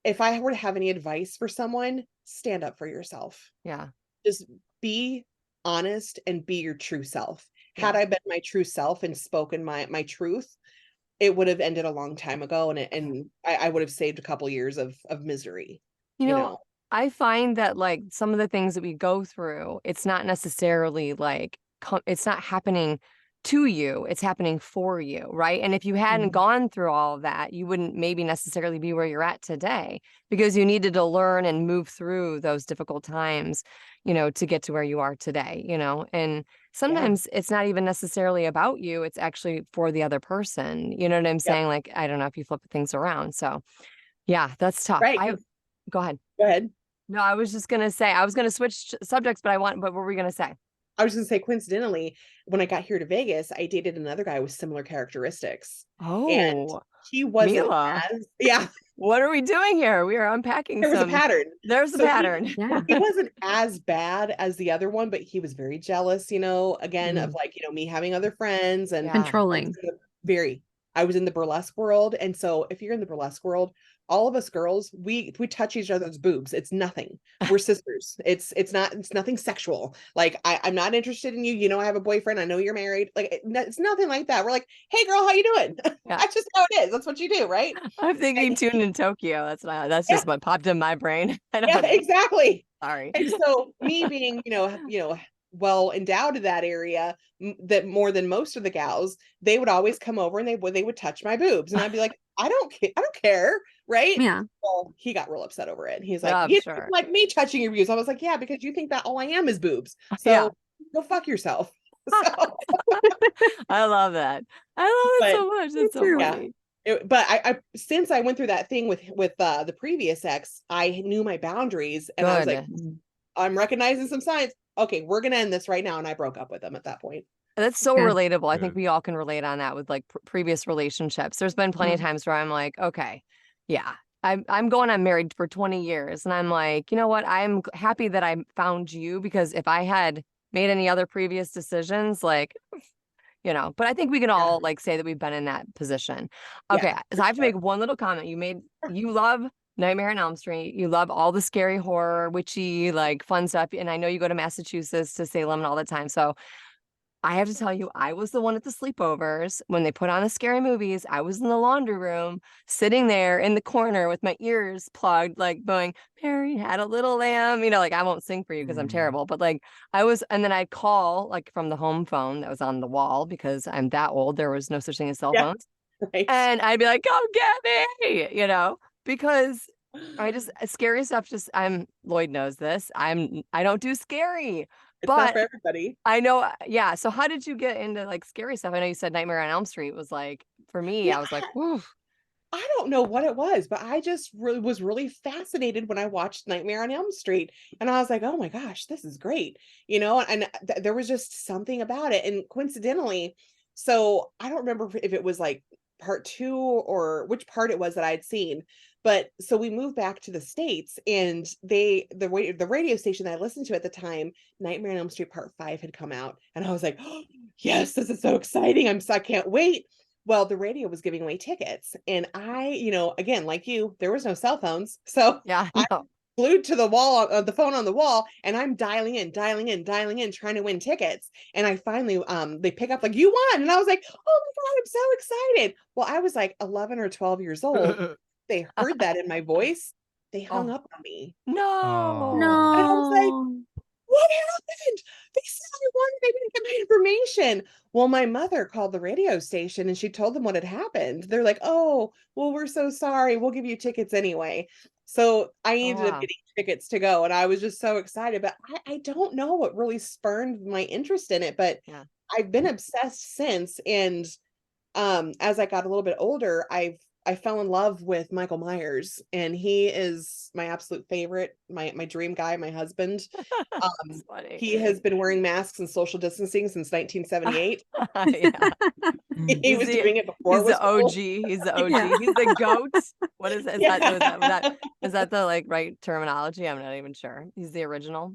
if I were to have any advice for someone, stand up for yourself. Yeah. Just be honest and be your true self. Had Yeah. I been my true self and spoken my truth, it would have ended a long time ago, and I would have saved a couple years of misery. You know, I find that like some of the things that we go through, it's not necessarily like it's not happening to you, it's happening for you, right? And if you hadn't gone through all of that, you wouldn't maybe necessarily be where you're at today, because you needed to learn and move through those difficult times, to get to where you are today, and sometimes it's not even necessarily about you, it's actually for the other person. You know what I'm saying? Like, I don't know if you flip things around. So yeah, that's tough. Right. Go ahead. Go ahead. No, I was just gonna say, I was gonna switch subjects, but what were we gonna say? I was gonna say, coincidentally, when I got here to Vegas, I dated another guy with similar characteristics. And Oh, he wasn't Mila, yeah, what are we doing here? We are unpacking there was a pattern. there's a So pattern. Yeah. he wasn't as bad as the other one, but he was very jealous, again, of like, me having other friends. And Yeah. Controlling. very, I was in the burlesque world. And so if you're in the burlesque world, all of us girls, we touch each other's boobs. It's nothing. We're sisters. It's nothing sexual. Like I'm not interested in you. I have a boyfriend. I know you're married. Like it's nothing like that. We're like, hey girl, how you doing? Yeah. That's just how it is. That's what you do, right? I'm thinking Tuned in Tokyo. That's just what popped in my brain. I don't Yeah, know. exactly. Sorry. And so me being, well endowed in that area, that more than most of the gals, they would always come over and they would touch my boobs, and I'd be like, I don't care, right? Yeah. Well, he got real upset over it. He's like, Yeah, I'm you sure. like me touching your boobs? I was like, yeah, because you think that all I am is boobs. So Yeah. go fuck yourself. So, I love that. I love it but so much. Me It's so too. funny. but I since I went through that thing with the previous ex, I knew my boundaries, and I was like, Good. I'm recognizing some signs. Okay, we're gonna end this right now. And I broke up with him at that point. That's so Good. relatable. I think Good. we all can relate on that with like previous relationships. There's been plenty of Mhm. times where I'm like, okay, yeah, I'm going on married for 20 years, and I'm like, you know what? I'm happy that I found you, because if I had made any other previous decisions, like, but I think we can Yeah. all like say that we've been in that position. Yeah, Okay, so for I have to sure. make one little comment. You love Nightmare on Elm Street. You love all the scary horror, witchy, like fun stuff. And I know you go to Massachusetts to Salem all the time. So I have to tell you, I was the one at the sleepovers when they put on the scary movies. I was in the laundry room, sitting there in the corner with my ears plugged, like going, Mary had a little lamb. Like I won't sing for you because I'm terrible, but like and then I'd call like from the home phone that was on the wall, because I'm that old. There was no such thing as cell Yeah, phones. right. And I'd be like, come get me, because I just scary stuff. Lloyd knows this. I don't do scary, It's not but for everybody. I know. Yeah. So how did you get into like scary stuff? I know you said Nightmare on Elm Street was like, for me, Yeah, I was like, whew. I don't know what it was, but I just was really fascinated when I watched Nightmare on Elm Street, and I was like, oh my gosh, this is great, and there was just something about it. And coincidentally, so I don't remember if it was like part two or which part it was that I'd seen, but so we moved back to the States, and the radio station that I listened to at the time, Nightmare on Elm Street Part 5 had come out, and I was like, oh, yes, this is so exciting. I can't wait. Well, the radio was giving away tickets, and again, like you, there was no cell phones. So Yeah, I no. glued to the wall, the phone on the wall, and I'm dialing in, trying to win tickets. And I finally, they pick up like, you won. And I was like, oh my God, I'm so excited. Well, I was like 11 or 12 years old. They heard that in my voice. They hung Oh up on me. no. And I was like, No. what happened? They said I won. They didn't get my information. Well, my mother called the radio station and she told them what had happened. They're like, oh, well, we're so sorry. We'll give you tickets anyway. So I Oh ended up wow. getting tickets to go, and I was just so excited. But I don't know what really spurned my interest in it, but Yeah. I've been obsessed since. And as I got a little bit older, I fell in love with Michael Myers, and he is my absolute favorite, my dream guy, my husband. That's funny. He has been wearing masks and social distancing since 1978. Yeah. He was doing it before He's it was the OG. cool. He's the OG. Yeah. He's the goat. What is that? Yeah. Is that the like right terminology? I'm not even sure. He's the original.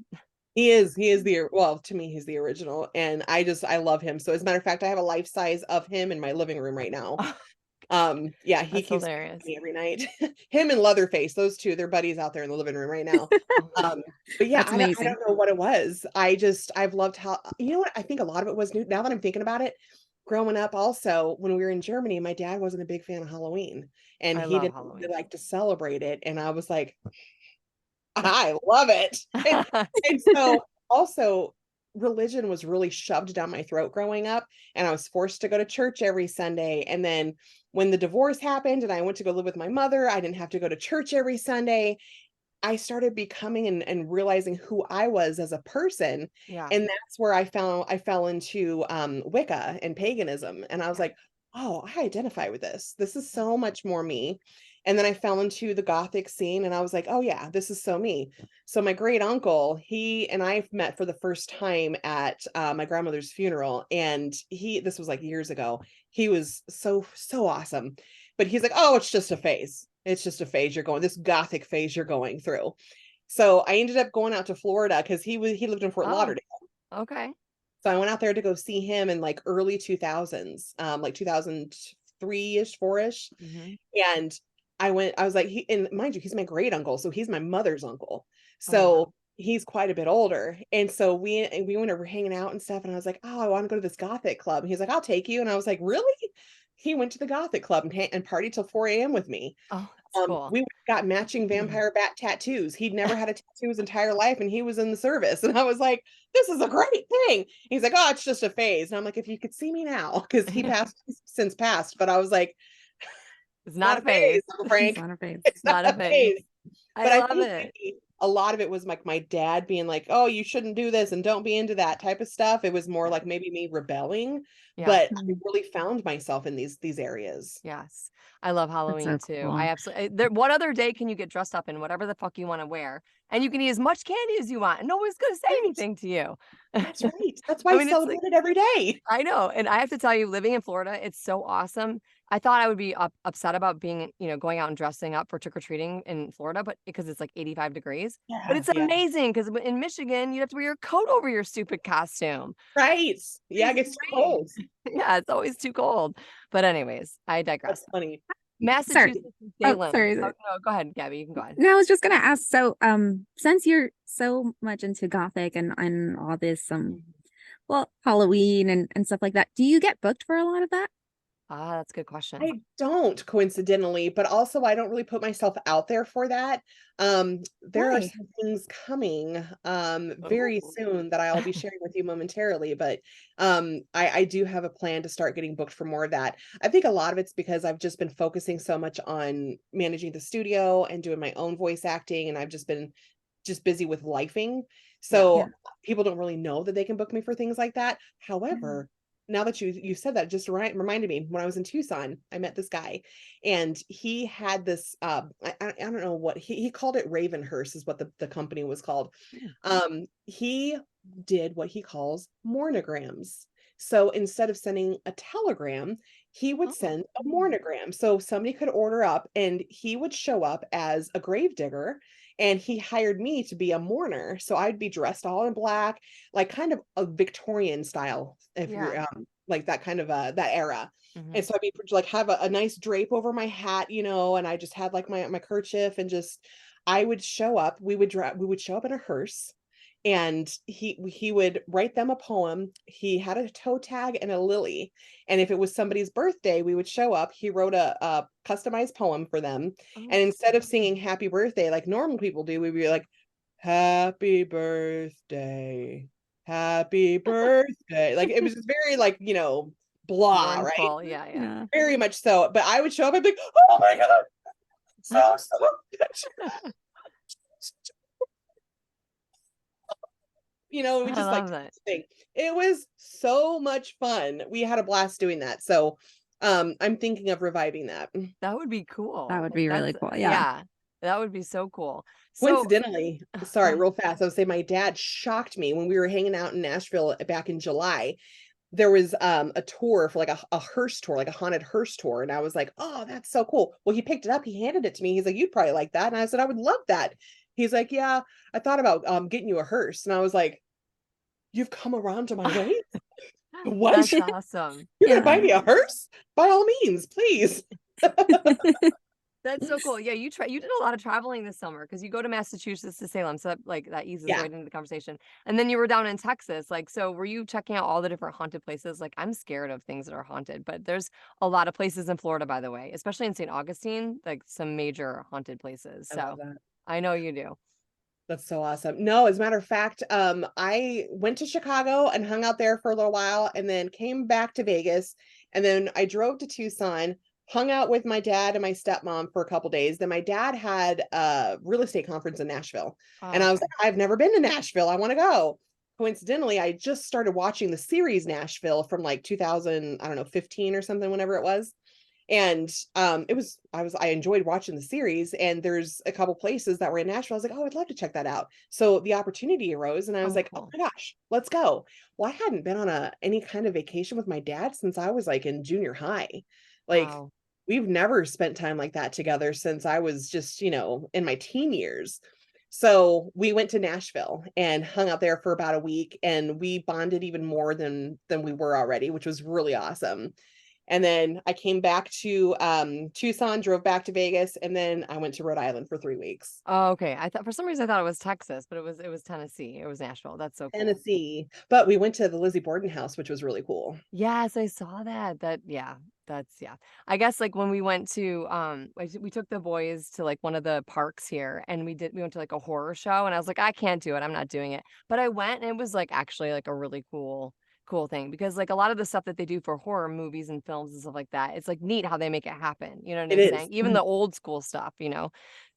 He is well, to me, he's the original. And I love him. So as a matter of fact, I have a life size of him in my living room right now. Yeah, he That's keeps hilarious. me every night. Him and Leatherface, those two, they're buddies out there in the living room right now. But yeah, That's I amazing. don't know what it was. I've loved how, what I think a lot of it was new. Now that I'm thinking about it, growing up also, when we were in Germany, my dad wasn't a big fan of Halloween, and I he love didn't really Halloween. like to celebrate it. And I was like, I love it. And so also, religion was really shoved down my throat growing up, and I was forced to go to church every Sunday. And then when the divorce happened and I went to go live with my mother, I didn't have to go to church every Sunday. I started becoming and realizing who I was as a person. Yeah. And that's where I fell into Wicca and paganism. And I was Yeah. like, oh, I identify with this. This is so much more me. And then I fell into the Gothic scene and I was like, oh yeah, this is so me. So my great uncle, he and I met for the first time at my grandmother's funeral. And this was like years ago. He was so awesome. But he's like, oh, it's just a phase. It's just a phase this Gothic phase you're going through. So I ended up going out to Florida because he lived in Fort Lauderdale. Okay. So I went out there to go see him in like early 2000s, like 2003-ish, 4-ish. And I was like, and mind you, he's my great uncle. So he's my mother's uncle. So he's quite a bit older. And so we went over hanging out and stuff. And I was like, oh, I want to go to this Gothic club. And he's like, I'll take you. And I was like, really? He went to the Gothic club and partied till 4 a.m. with me. Oh, that's cool. We got matching vampire bat tattoos. He'd never had a tattoo his entire life, and he was in the service. And I was like, this is a great thing. He's like, oh, it's just a phase. And I'm like, if you could see me now, because he since passed. But I was like, it's not a phase, Frank. It's not a phase. It's not a phase. But I love it. A lot of it was like my dad being like, oh, you shouldn't do this and don't be into that type of stuff. It was more like maybe me rebelling, but I really found myself in these areas. Yes. I love Halloween too. Cool. I absolutely, what other day can you get dressed up in whatever the fuck you want to wear? And you can eat as much candy as you want and no one's going to say anything to you. That's right. That's why I celebrate it every day. I know. And I have to tell you, living in Florida, it's so awesome. I thought I would be upset about being, going out and dressing up for trick-or-treating in Florida, but because it's like 85 degrees. Yeah, but it's amazing because in Michigan, you have to wear your coat over your stupid costume. Right. Yeah, it gets too cold. Yeah, it's always too cold. But anyways, I digress. That's funny. Massachusetts. Oh, sorry. No, go ahead, Gabby. You can go ahead. No, I was just gonna ask. So, since you're so much into Gothic and all this, Halloween and stuff like that, do you get booked for a lot of that? That's a good question. I don't, coincidentally, but also I don't really put myself out there for that. There are some things coming very soon that I'll be sharing with you momentarily, but I do have a plan to start getting booked for more of that. I think a lot of it's because I've just been focusing so much on managing the studio and doing my own voice acting, and I've just been busy with lifing. So people don't really know that they can book me for things like that. However, now that you said that, just reminded me, when I was in Tucson, I met this guy, and he had this I don't know what he called it. Ravenhurst is what the company was called. He did what he calls mornograms. So instead of sending a telegram, he would send a mornogram. So somebody could order up, and he would show up as a gravedigger. And he hired me to be a mourner. So I'd be dressed all in black, like kind of a Victorian style, if you're like that kind of that era. And so I'd be like, have a nice drape over my hat, and I just had like my kerchief, and just, I would show up. We would show up in a hearse, and he would write them a poem. He had a toe tag and a lily. And if it was somebody's birthday, we would show up. He wrote a customized poem for them. And instead of singing happy birthday like normal people do, we'd be like, happy birthday, happy birthday. Like, it was just very like, blah, Mournful, right? Yeah. Very much so. But I would show up and be like, oh my God. So good. It was just like that. It was so much fun. We had a blast doing that. So I'm thinking of reviving that. That would be cool. That would be really cool. Yeah. That would be so cool. So, coincidentally, sorry, real fast, I would say my dad shocked me when we were hanging out in Nashville back in July. There was a tour for like a hearse tour, like a haunted hearse tour. And I was like, oh, that's so cool. Well, he picked it up. He handed it to me. He's like, you'd probably like that. And I said, I would love that. He's like, yeah, I thought about getting you a hearse. And I was like, you've come around to my way? What? That's awesome. You're gonna buy me a hearse? By all means, please. That's so cool. Yeah, you did a lot of traveling this summer because you go to Massachusetts to Salem. So that eases right into the conversation. And then you were down in Texas. So were you checking out all the different haunted places? Like, I'm scared of things that are haunted, but there's a lot of places in Florida, by the way, especially in St. Augustine, like some major haunted places. So I know you do. That's so awesome. No, as a matter of fact, I went to Chicago and hung out there for a little while, and then came back to Vegas. And then I drove to Tucson, hung out with my dad and my stepmom for a couple days. Then my dad had a real estate conference in Nashville. And I was like, I've never been to Nashville. I want to go. Coincidentally, I just started watching the series Nashville from like 2015 or something, whenever it was. And I enjoyed watching the series, and there's a couple places that were in Nashville. I was like, oh, I'd love to check that out. So the opportunity arose, and I was like, cool. oh my gosh, let's go. Well, I hadn't been on any kind of vacation with my dad since I was like in junior high. Like, Wow. we've never spent time like that together since I was just, in my teen years. So we went to Nashville and hung out there for about a week, and we bonded even more than we were already, which was really awesome. And then I came back to Tucson, drove back to Vegas, and then I went to Rhode Island for 3 weeks. Oh, okay. I thought for some reason I thought it was Texas, but it was Tennessee. It was Nashville. That's so cool. Tennessee. But we went to the Lizzie Borden house, which was really cool. Yes, I saw that. That's I guess like when we went to we took the boys to like one of the parks here, and we went to like a horror show, and I was like, I can't do it. I'm not doing it. But I went, and it was like actually like a really cool thing, because like a lot of the stuff that they do for horror movies and films and stuff like that, it's like neat how they make it happen. You know what It I'm is. saying? Even the old school stuff,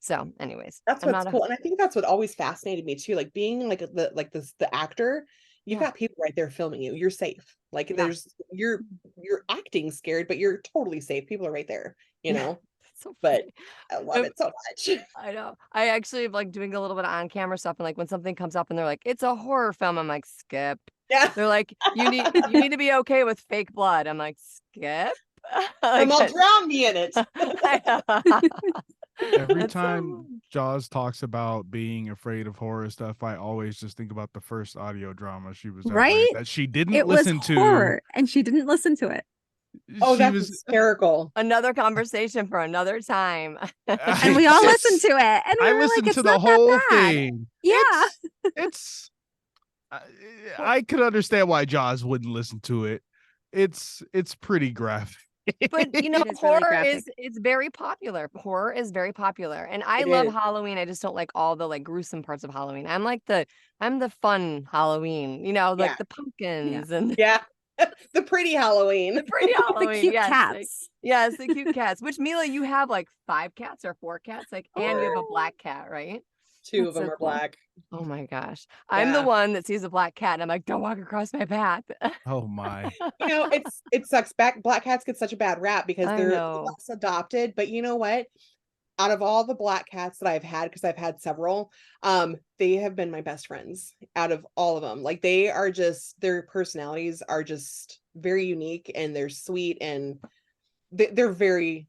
So anyways, That's I'm what's not a cool. And I think that's what always fascinated me too. Like being like the actor, you've Yeah. got people right there filming you. You're safe. Like Yeah. you're acting scared, but you're totally safe. People are right there, That's so but funny. I love it so much. I know. I actually am like doing a little bit of on camera stuff, and like when something comes up and they're like, it's a horror film, I'm like, skip. Yeah. They're like, you need to be okay with fake blood. I'm like, skip. Come on, drown me in it. Every That's so time funny. Jaws talks about being afraid of horror stuff, I always just think about the first audio drama she was ever in Right? that she didn't It was listen to. horror, and she didn't listen to it. Oh, She that's was hysterical. Another conversation for another time. And we all listened to it, and we I were listened like, to it's the not that whole bad. thing. Yeah. It's I could understand why Jaws wouldn't listen to it. It's pretty graphic. But It is really horror graphic. is very popular. Horror is very popular. And I It love is. Halloween. I just don't like all the like gruesome parts of Halloween. I'm the fun Halloween, like Yeah. the pumpkins and Yeah. The pretty Halloween. the pretty The Halloween. cute Yes. cats. Yes, the cute cats. Which, Milla, you have like 5 cats or 4 cats, and you have a black cat, right? Two That's of them so are cool. black. Oh my gosh. I'm the Yeah. one that sees a black cat and I'm like, don't walk across my path. Oh my. It sucks. Black cats get such a bad rap because I they're know. less adopted. But you know what? Out of all the black cats that I've had, because I've had several, they have been my best friends out of all of them. Like their personalities are just very unique, and they're sweet, and they're very,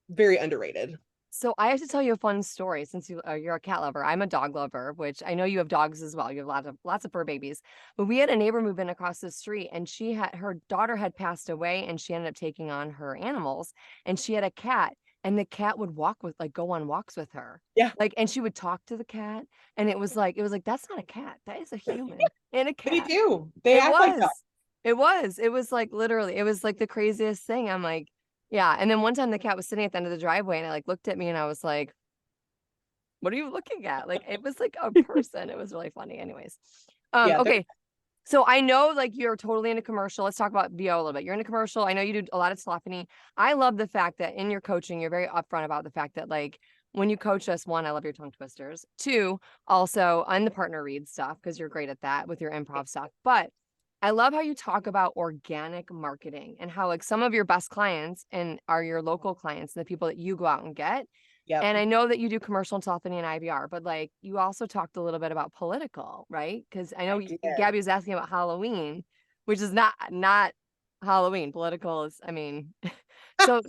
very underrated. So I have to tell you a fun story since you're a cat lover. I'm a dog lover, which I know you have dogs as well. You have lots of fur babies. But we had a neighbor move in across the street, and her daughter had passed away, and she ended up taking on her animals, and she had a cat, and the cat would go on walks with her. Yeah. And she would talk to the cat, and it was like that's not a cat. That is a human and a They cat. do. They act like that. It was like literally, it was like the craziest thing. I'm like, yeah. And then one time the cat was sitting at the end of the driveway, and it like looked at me, and I was like, what are you looking at? Like it was like a person. It was really funny. Anyways. Yeah, Okay. So I know like you're totally into commercial. Let's talk about VO a little bit. You're into commercial. I know you do a lot of telephony. I love the fact that in your coaching, you're very upfront about the fact that like when you coach us, 1, I love your tongue twisters. 2, also on the partner read stuff, because you're great at that with your improv stuff. But I love how you talk about organic marketing and how like some of your best clients are your local clients and the people that you go out and get. Yep. And I know that you do commercial and telephony and IVR, but like you also talked a little bit about political, right? Because I know Gabby was asking about Halloween, which is not Halloween. Political is, I mean, so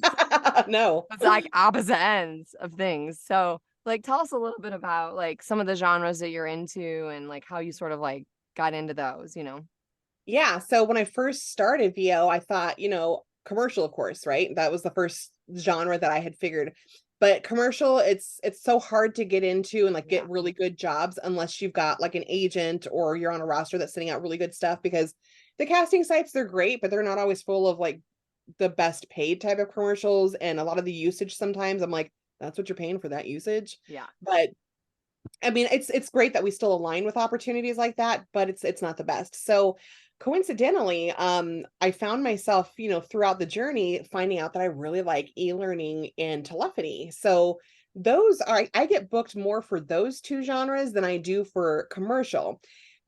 No. it's like opposite ends of things. So like tell us a little bit about like some of the genres that you're into and like how you sort of like got into those, Yeah. So when I first started VO, I thought, commercial, of course, right? That was the first genre that I had figured. But commercial, it's so hard to get into and like get really good jobs unless you've got like an agent or you're on a roster that's sending out really good stuff, because the casting sites, they're great, but they're not always full of like the best paid type of commercials. And a lot of the usage, sometimes I'm like, that's what you're paying for that usage. Yeah. But I mean, it's great that we still align with opportunities like that, but it's not the best. So coincidentally, I found myself, throughout the journey, finding out that I really like e-learning and telephony. So I get booked more for those 2 genres than I do for commercial.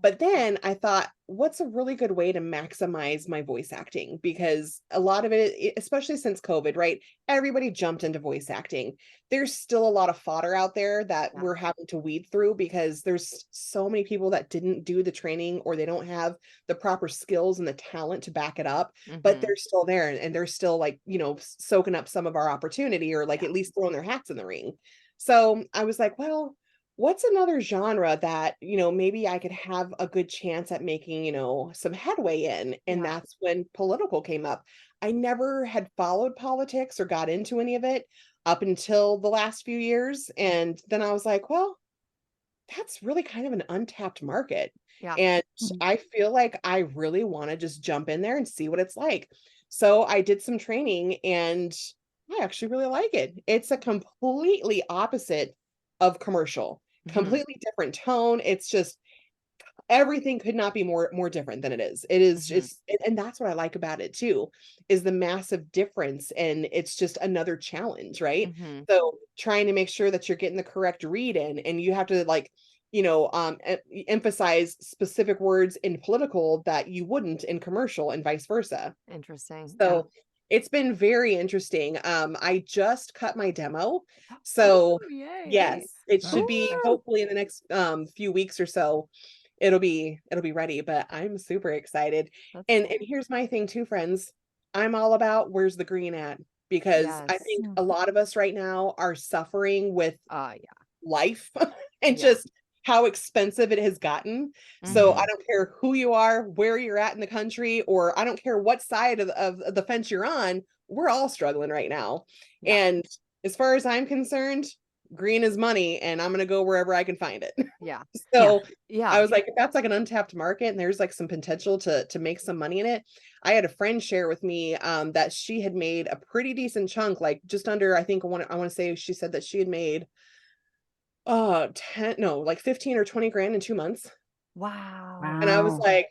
But then I thought, what's a really good way to maximize my voice acting? Because a lot of it, especially since COVID, right? Everybody jumped into voice acting. There's still a lot of fodder out there that we're having to weed through because there's so many people that didn't do the training or they don't have the proper skills and the talent to back it up, but they're still there and they're still like, soaking up some of our opportunity or like at least throwing their hats in the ring. So I was like, well, what's another genre that, maybe I could have a good chance at making, some headway in? And that's when political came up. I never had followed politics or got into any of it up until the last few years. And then I was like, well, that's really kind of an untapped market. Yeah. And I feel like I really want to just jump in there and see what it's like. So I did some training and I actually really like it. It's a completely opposite of commercial, completely different tone. It's just everything could not be more different than it is. It is just, and that's what I like about it too, is the massive difference. And it's just another challenge, right? So trying to make sure that you're getting the correct read in, and you have to like, emphasize specific words in political that you wouldn't in commercial and vice versa. Interesting. So it's been very interesting. I just cut my demo. So yes, it should be hopefully in the next few weeks or so. It'll be ready, but I'm super excited. And here's my thing too, friends. I'm all about where's the green at? Because I think a lot of us right now are suffering with life and just how expensive it has gotten. So I don't care who you are, where you're at in the country, or I don't care what side of the fence you're on, we're all struggling right now. And as far as I'm concerned, green is money and I'm going to go wherever I can find it. So I was like, if that's like an untapped market and there's like some potential to make some money in it. I had a friend share with me that she had made a pretty decent chunk, like just under, I think I want to say she said that she had made 15 or 20 grand in 2 months. Wow. And I was like,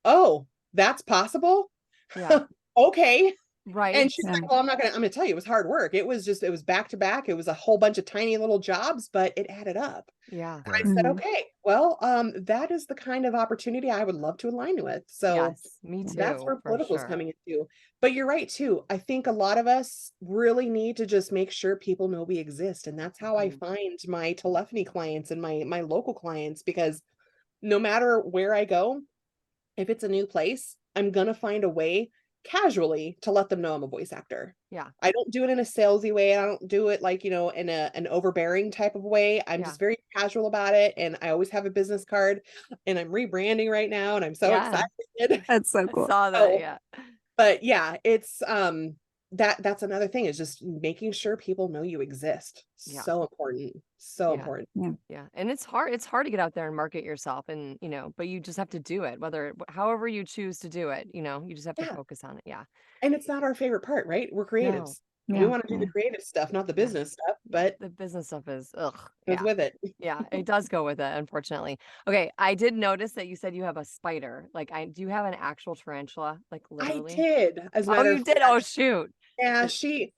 oh, that's possible. Yeah. Okay. Right. And she's like, well, I'm gonna tell you, it was hard work. It was back to back. It was a whole bunch of tiny little jobs, but it added up. Yeah. And I said, okay, well, that is the kind of opportunity I would love to align with. So me too. that's where political's coming into. But you're right too. I think a lot of us really need to just make sure people know we exist. And that's how I find my telephony clients and my local clients, because no matter where I go, if it's a new place, I'm gonna find a way casually to let them know I'm a voice actor. Yeah. I don't do it in a salesy way. I don't do it like, in an overbearing type of way. I'm just very casual about it. And I always have a business card, and I'm rebranding right now. And I'm so excited. That's so cool. I saw that. But yeah, it's, that's another thing, is just making sure people know you exist. So important. So important. Yeah. And it's hard to get out there and market yourself, and but you just have to do it, however you choose to do it, you just have to focus on it. And it's not our favorite part, right? We're creatives. We want to do the creative stuff, not the business stuff, but the business stuff is goes with it. Yeah, it does go with it, unfortunately. Okay, I did notice that you said you have a spider. Like, do you have an actual tarantula? Like, literally? I did. As a matter you of did? fact. Oh, shoot. Yeah, she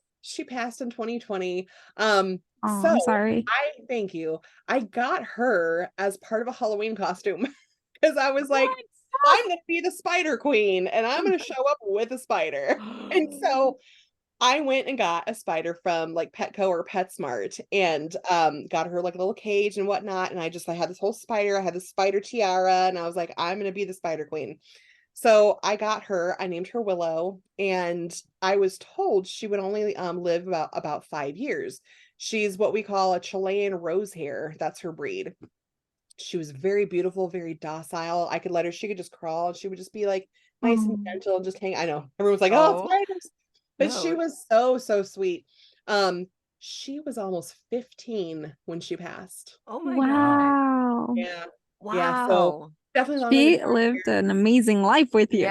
passed in 2020. Oh, So I'm sorry. thank you. I got her as part of a Halloween costume because I was like, I'm gonna be the spider queen and I'm gonna show up with a spider. And so I went and got a spider from like Petco or PetSmart, and got her like a little cage and whatnot. And I had this whole spider. I had the spider tiara, and I was like, I'm gonna be the spider queen. So I got her. I named her Willow, and I was told she would only live about 5 years. She's what we call a Chilean rose hair. That's her breed. She was very beautiful, very docile. I could let her. She could just crawl. She would just be like nice and gentle and just hang. I know everyone's like, oh, spiders. But she was so sweet. She was almost 15 when she passed. Oh my God. Yeah. Wow. Yeah. So definitely she lived an amazing life with you.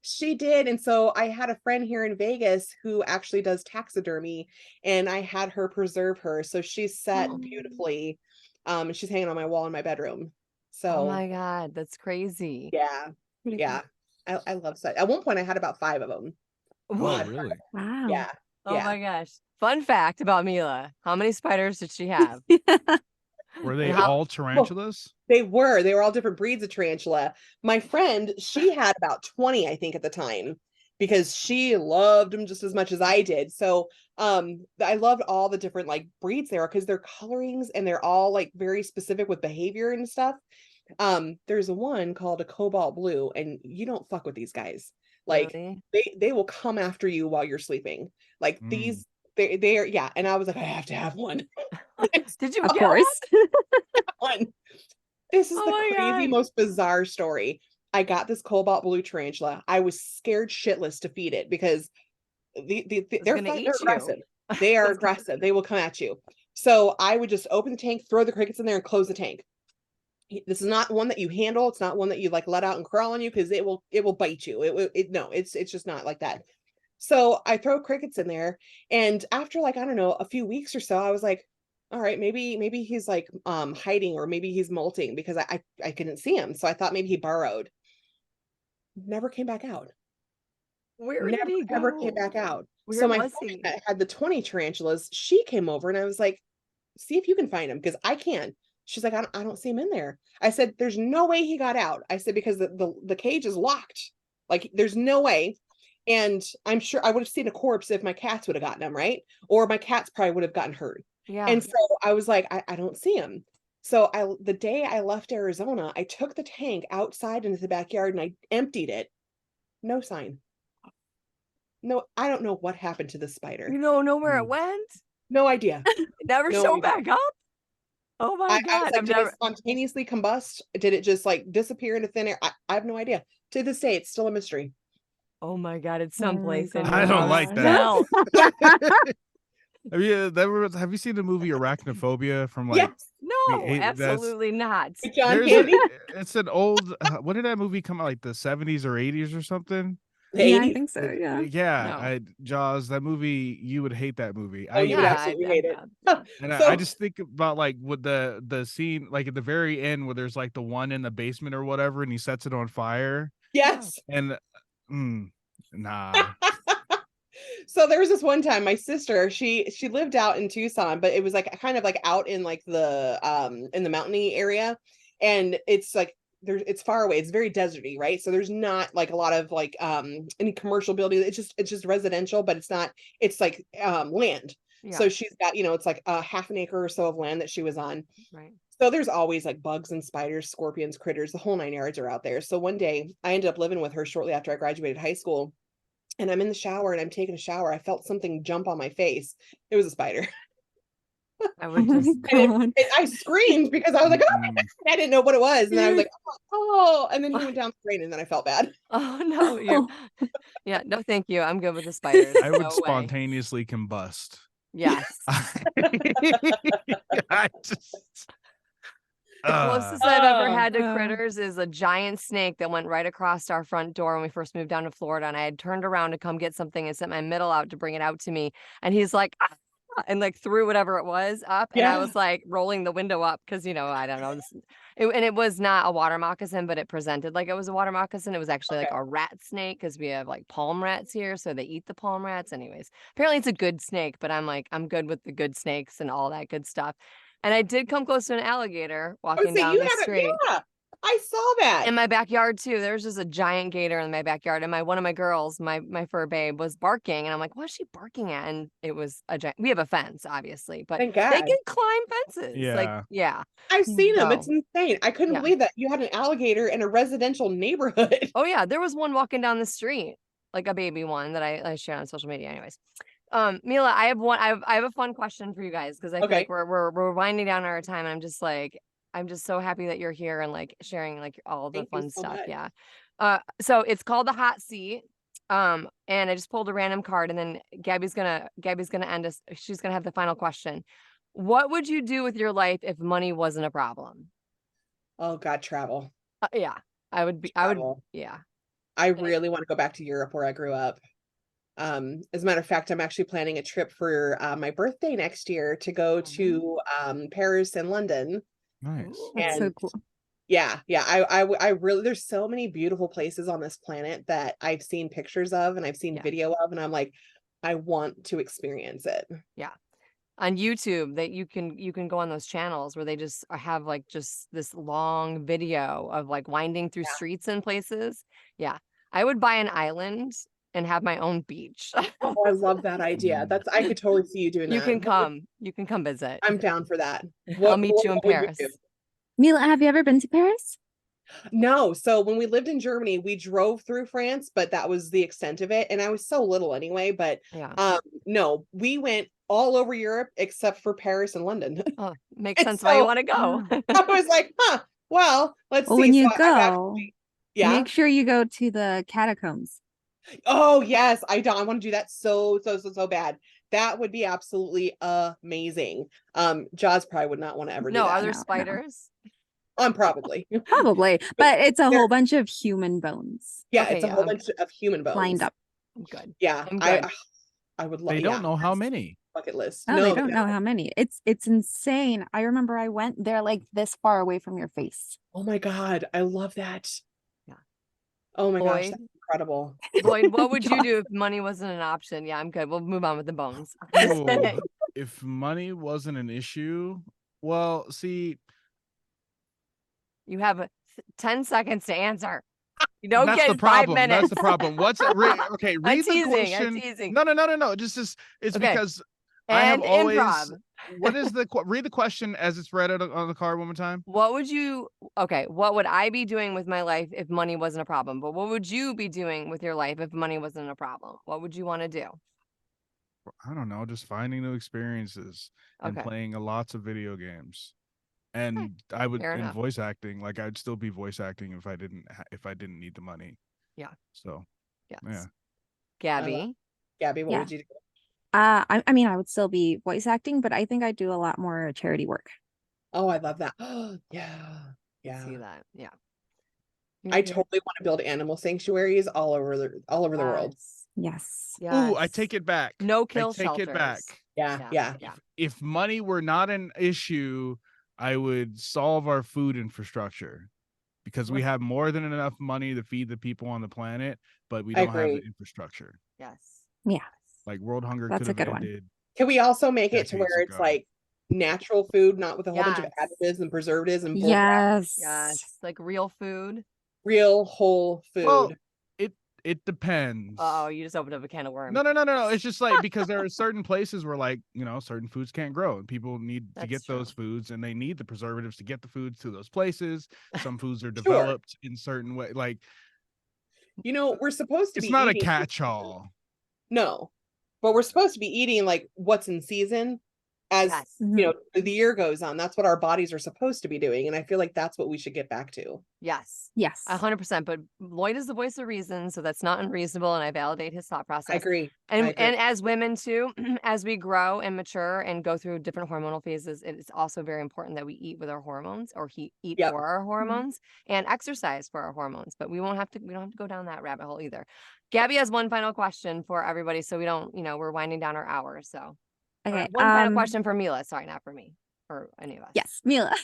She did. And so I had a friend here in Vegas who actually does taxidermy, and I had her preserve her. So she's set beautifully. And she's hanging on my wall in my bedroom. So oh my God, that's crazy. Yeah. I love that. At one point I had about 5 of them. Oh, really? Wow. Yeah. Oh my gosh. Fun fact about Milla. How many spiders did she have? Were they And how- all tarantulas? They were all different breeds of tarantula. My friend, she had about 20, I think, at the time, because she loved them just as much as I did. So I loved all the different like breeds there because they're colorings and they're all like very specific with behavior and stuff. There's one called a cobalt blue, and you don't fuck with these guys. Like Really? they will come after you while you're sleeping. Like these, they are, yeah. And I was like, I have to have one. Did you Of get course. One. This is Oh the my crazy, God. most bizarre story. I got this cobalt blue tarantula. I was scared shitless to feed it because they're gonna eat they're you. aggressive. They are aggressive. They will come at you. So I would just open the tank, throw the crickets in there, and close the tank. This is not one that you handle. It's not one that you like let out and crawl on you because it will bite you. No, it's just not like that. So I throw crickets in there, and after like I don't know a few weeks or so, I was like, all right, maybe he's like hiding, or maybe he's molting because I couldn't see him. So I thought maybe he burrowed. Never came back out. Where Never did he ever go? came back out. Where So my was friend he? that had the 20 tarantulas, she came over and I was like, see if you can find him because I can. She's like, I don't see him in there. I said, there's no way he got out. I said, because the cage is locked. Like there's no way. And I'm sure I would have seen a corpse if my cats would have gotten him, right? Or my cats probably would have gotten hurt. Yeah. And so I was like, I don't see him. So the day I left Arizona, I took the tank outside into the backyard and I emptied it. No sign. No, I don't know what happened to the spider. You don't know where it went? No idea. It never No showed idea. back up? Oh my I was God. like, I've did never it spontaneously combust? Did it just like disappear into thin air? I have no idea. To this day, it's still a mystery. Oh my God, it's Oh my someplace in God. your I don't house like that. now. Have you seen the movie Arachnophobia from like Yes. No, that's absolutely not. With John there's Candy. it's an old when did that movie come out, like the 70s or 80s or something? The Yeah, I 80s. think so. Yeah. Yeah, No. Jaws, that movie, you would hate that movie. Oh, you would Yeah, absolutely hate it. And So I just think about like with the scene like at the very end where there's like the one in the basement or whatever and he sets it on fire yes. and nah. So there was this one time my sister, she lived out in Tucson, but it was like kind of like out in like the in the mountainy area. And it's like it's far away. It's very deserty, right? So there's not like a lot of like any commercial building. It's just residential, but it's like land. Yeah. So she's got, it's like a half an acre or so of land that she was on. Right. So there's always like bugs and spiders, scorpions, critters, the whole 9 yards are out there. So one day I ended up living with her shortly after I graduated high school. And I'm in the shower and I'm taking a shower. I felt something jump on my face. It was a spider. I Oh would my just God. I screamed because I was like, oh my God. I didn't know what it was. And then I was like, oh, and then he went down the drain and then I felt bad. Oh no, yeah, no thank you. I'm good with the spiders. I would No way. spontaneously combust. Yes. I just The closest I've ever had to Oh. critters is a giant snake that went right across our front door when we first moved down to Florida. And I had turned around to come get something and sent my middle out to bring it out to me. And he's like, "Ah," and like threw whatever it was up. And I Yeah. was like rolling the window up because, I don't know. And it was not a water moccasin, but it presented like it was a water moccasin. It was actually like Okay. a rat snake because we have like palm rats here. So they eat the palm rats. Anyways, apparently it's a good snake, but I'm like, I'm good with the good snakes and all that good stuff. And I did come close to an alligator I would walking say down you the haven't, street. yeah. I saw that. In my backyard too. There's just a giant gator in my backyard. And one of my girls, my fur babe, was barking. And I'm like, what's she barking at? And it was a giant. We have a fence, obviously, but Thank they God. can climb fences. Yeah. Like, yeah. I've seen them. So- It's insane. I couldn't Yeah. believe that you had an alligator in a residential neighborhood. Oh yeah. There was one walking down the street, like a baby one that I shared on social media. Anyways. Milla, I have a fun question for you guys because I feel Okay. like we're winding down our time and I'm just so happy that you're here and like sharing like all the Thank you fun so stuff. much. Yeah. So it's called the hot seat. And I just pulled a random card and then Gabby's gonna end us. She's gonna have the final question. What would you do with your life if money wasn't a problem? Oh God, travel. Yeah, Travel. yeah. I really want to go back to Europe where I grew up. As a matter of fact, I'm actually planning a trip for my birthday next year to go to Paris and London. nice. That's so And cool. yeah, I really, there's so many beautiful places on this planet that I've seen pictures of and I've seen Yeah. video of, and I'm like, I want to experience it. on YouTube that you can go on those channels where they just have like just this long video of like winding through streets and places. Yeah. I would buy an island and have my own beach. Oh, I love that idea. I could totally see you doing You that. can come. You can come visit. I'm down for that. I'll meet you in what would Paris. do? Mila, have you ever been to Paris? No. So when we lived in Germany, we drove through France, but that was the extent of it. And I was so little anyway, but Yeah. no, we went all over Europe except for Paris and London. Oh, makes And sense why you so- want to go. I was like, well, let's Well, see. when you So I've go, yeah. make sure you go to the catacombs. Oh yes, I want to do that so bad. That would be absolutely amazing. Jaws probably would not want to ever do No, that. are there No. spiders? Probably. Probably, but it's a There- whole bunch of human bones Yeah, Okay, it's a yeah, whole I'm- bunch of human bones lined up. I'm good. Yeah, I'm good. I would love. They don't know how many. Bucket list. Oh, No, they don't know how many. It's insane. I remember I went there like this far away from your face. Oh my God, I love that. Yeah. Oh my gosh, Lloyd? that's incredible. Lloyd, what would you do if money wasn't an option? Yeah, I'm good. We'll move on with the bones. Ooh, if money wasn't an issue, well, see, You have 10 seconds to answer. You don't that's get the 5 problem. minutes. That's the problem. What's it? Okay, I'm read the teasing. question. I'm teasing. No. It's Okay. because I have And always. improv. What is read the question as it's read on the card one more time? What would I be doing with my life if money wasn't a problem? But what would you be doing with your life if money wasn't a problem? What would you want to do? I don't know, just finding new experiences and Okay. playing lots of video games. And I would fair in enough. voice acting, like I'd still be voice acting if I didn't need the money. Yeah. So Yes. yeah. Gabby. Gabby, what Yeah. would you do? I mean, I would still be voice acting, but I think I do a lot more charity work. Oh, I love that. Yeah. See that. Yeah. I totally want to build animal sanctuaries all over the world. Yes. Yes. Ooh, I take it back. No I kill take shelters. it back. Yeah. If money were not an issue, I would solve our food infrastructure because we have more than enough money to feed the people on the planet, but we I don't have the agree. infrastructure. Yes. Yeah. Like world hunger That's could a have good one. ended. Can we also make it to Decades where it's ago. like natural food, not with a whole bunch of Yes. additives and preservatives and bull crap? Yes. Yes. Like real food. Real whole food. Well, it depends. Oh, you just opened up a can of worms. No. It's just like because there are certain places where like, certain foods can't grow and people need to That's get those true. foods and they need the preservatives to get the foods to those places. Some foods are developed in certain way. Like We're supposed to it's be not eating. a catch-all. No, but we're supposed to be eating like what's in season as Yes. the year goes on. That's what our bodies are supposed to be doing, and I feel like that's what we should get back to. Yes. Yes. 100%. But Lloyd is the voice of reason, so that's not unreasonable, and I validate his thought process. I agree. And as women too, as we grow and mature and go through different hormonal phases, it is also very important that we eat with our hormones or eat Yep. for our hormones and exercise for our hormones. But we don't have to go down that rabbit hole either. Gabby has one final question for everybody, so we don't, we're winding down our hour. So Okay. one final question for Mila. Sorry, not for me or any of us. Yes, Mila.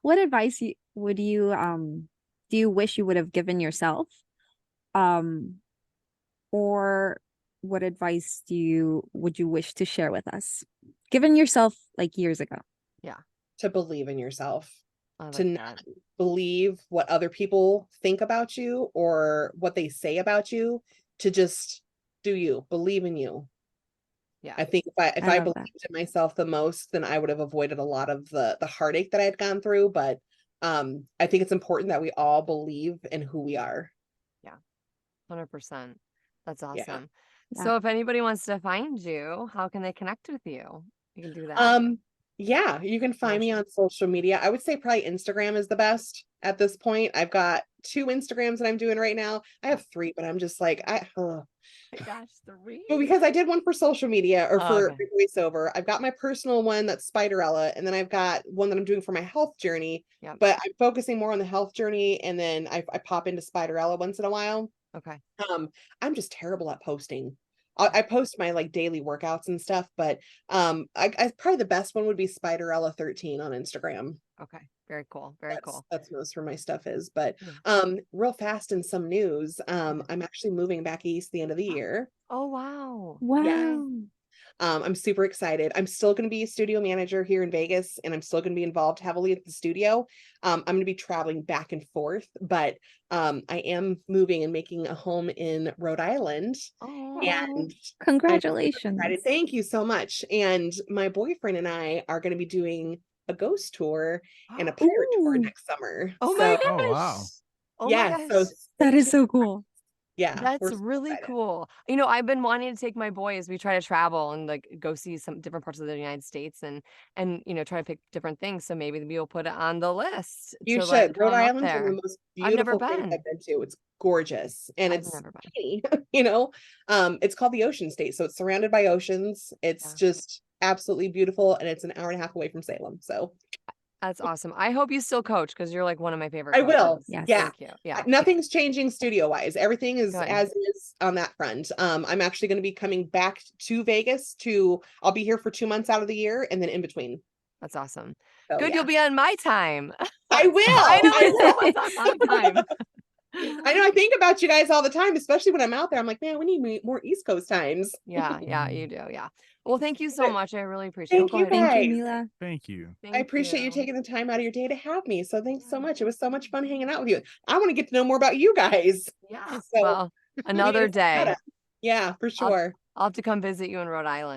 What advice would you do you wish you would have given yourself? Or what advice would you wish to share with us? Given yourself like years ago. To believe in yourself. I like To that. not believe what other people think about you or what they say about you. To just do you. Believe in you. Yeah. I think if I love that. believed in myself the most, then I would have avoided a lot of the heartache that I had gone through. But I think it's important that we all believe in who we are. 100%. That's awesome. Yeah. So if anybody wants to find you, how can they connect with you? You can do that. Yeah, you can find me on social media. I would say probably Instagram is the best at this point. I've got 2 Instagrams that I'm doing right now. I have 3, but I'm just like, Oh my gosh, 3. But because I did one for social media or for okay. voiceover, I've got my personal one that's Spiderella, and then I've got one that I'm doing for my health journey. Yep. But I'm focusing more on the health journey, and then I pop into Spiderella once in a while. Okay. I'm just terrible at posting. I post my like daily workouts and stuff, but I probably the best one would be Spiderella 13 on Instagram. Okay. Very cool. Very cool. That's most where my stuff is. But Yeah. real fast in some news, I'm actually moving back east the end of the year. Oh wow. Wow. Yeah. I'm super excited. I'm still going to be a studio manager here in Vegas, and I'm still going to be involved heavily at the studio. I'm going to be traveling back and forth, but I am moving and making a home in Rhode Island. Oh, And congratulations. thank you so much. And my boyfriend and I are going to be doing a ghost tour and a pirate tour Ooh. next summer. oh my So, gosh. Oh, wow. Oh my yeah, so gosh. That is so cool. yeah, we're That's so really excited. cool. You know, I've been wanting to take my boys. We try to travel and like go see some different parts of the United States and you know, try to pick different things. So maybe we'll put it on the list You to like should. Rhode come up Island's one of there. the most I've never beautiful states been. I've been to. It's gorgeous and I've it's never been. tiny, you know. It's called the Ocean State, so it's surrounded by oceans. It's Yeah. just absolutely beautiful, and it's an hour and a half away from Salem. So That's awesome. I hope you still coach because you're like one of my favorite I will. coaches. Yes. Yeah. Thank you. Yeah. Nothing's changing studio wise. Everything is Good. as is on that front. I'm actually going to be coming back to Vegas I'll be here for 2 months out of the year and then in between. That's awesome. So, Good. yeah. You'll be on my time. I will. Finally, I someone's on my time. I know I think about you guys all the time, especially when I'm out there. I'm like, man, we need more East Coast times. Yeah, you do. Yeah. Well, thank you so Good. much. I really appreciate it. Thank Go you ahead. Thank you, guys. Milla. Thank you. I Thank appreciate you you. taking the time out of your day to have me. So thanks so Yeah. much. It was so much fun hanging out with you. I want to get to know more about you guys. Yes. So Well, we need another to set day. up. Yeah, for sure. I'll have to come visit you in Rhode Island.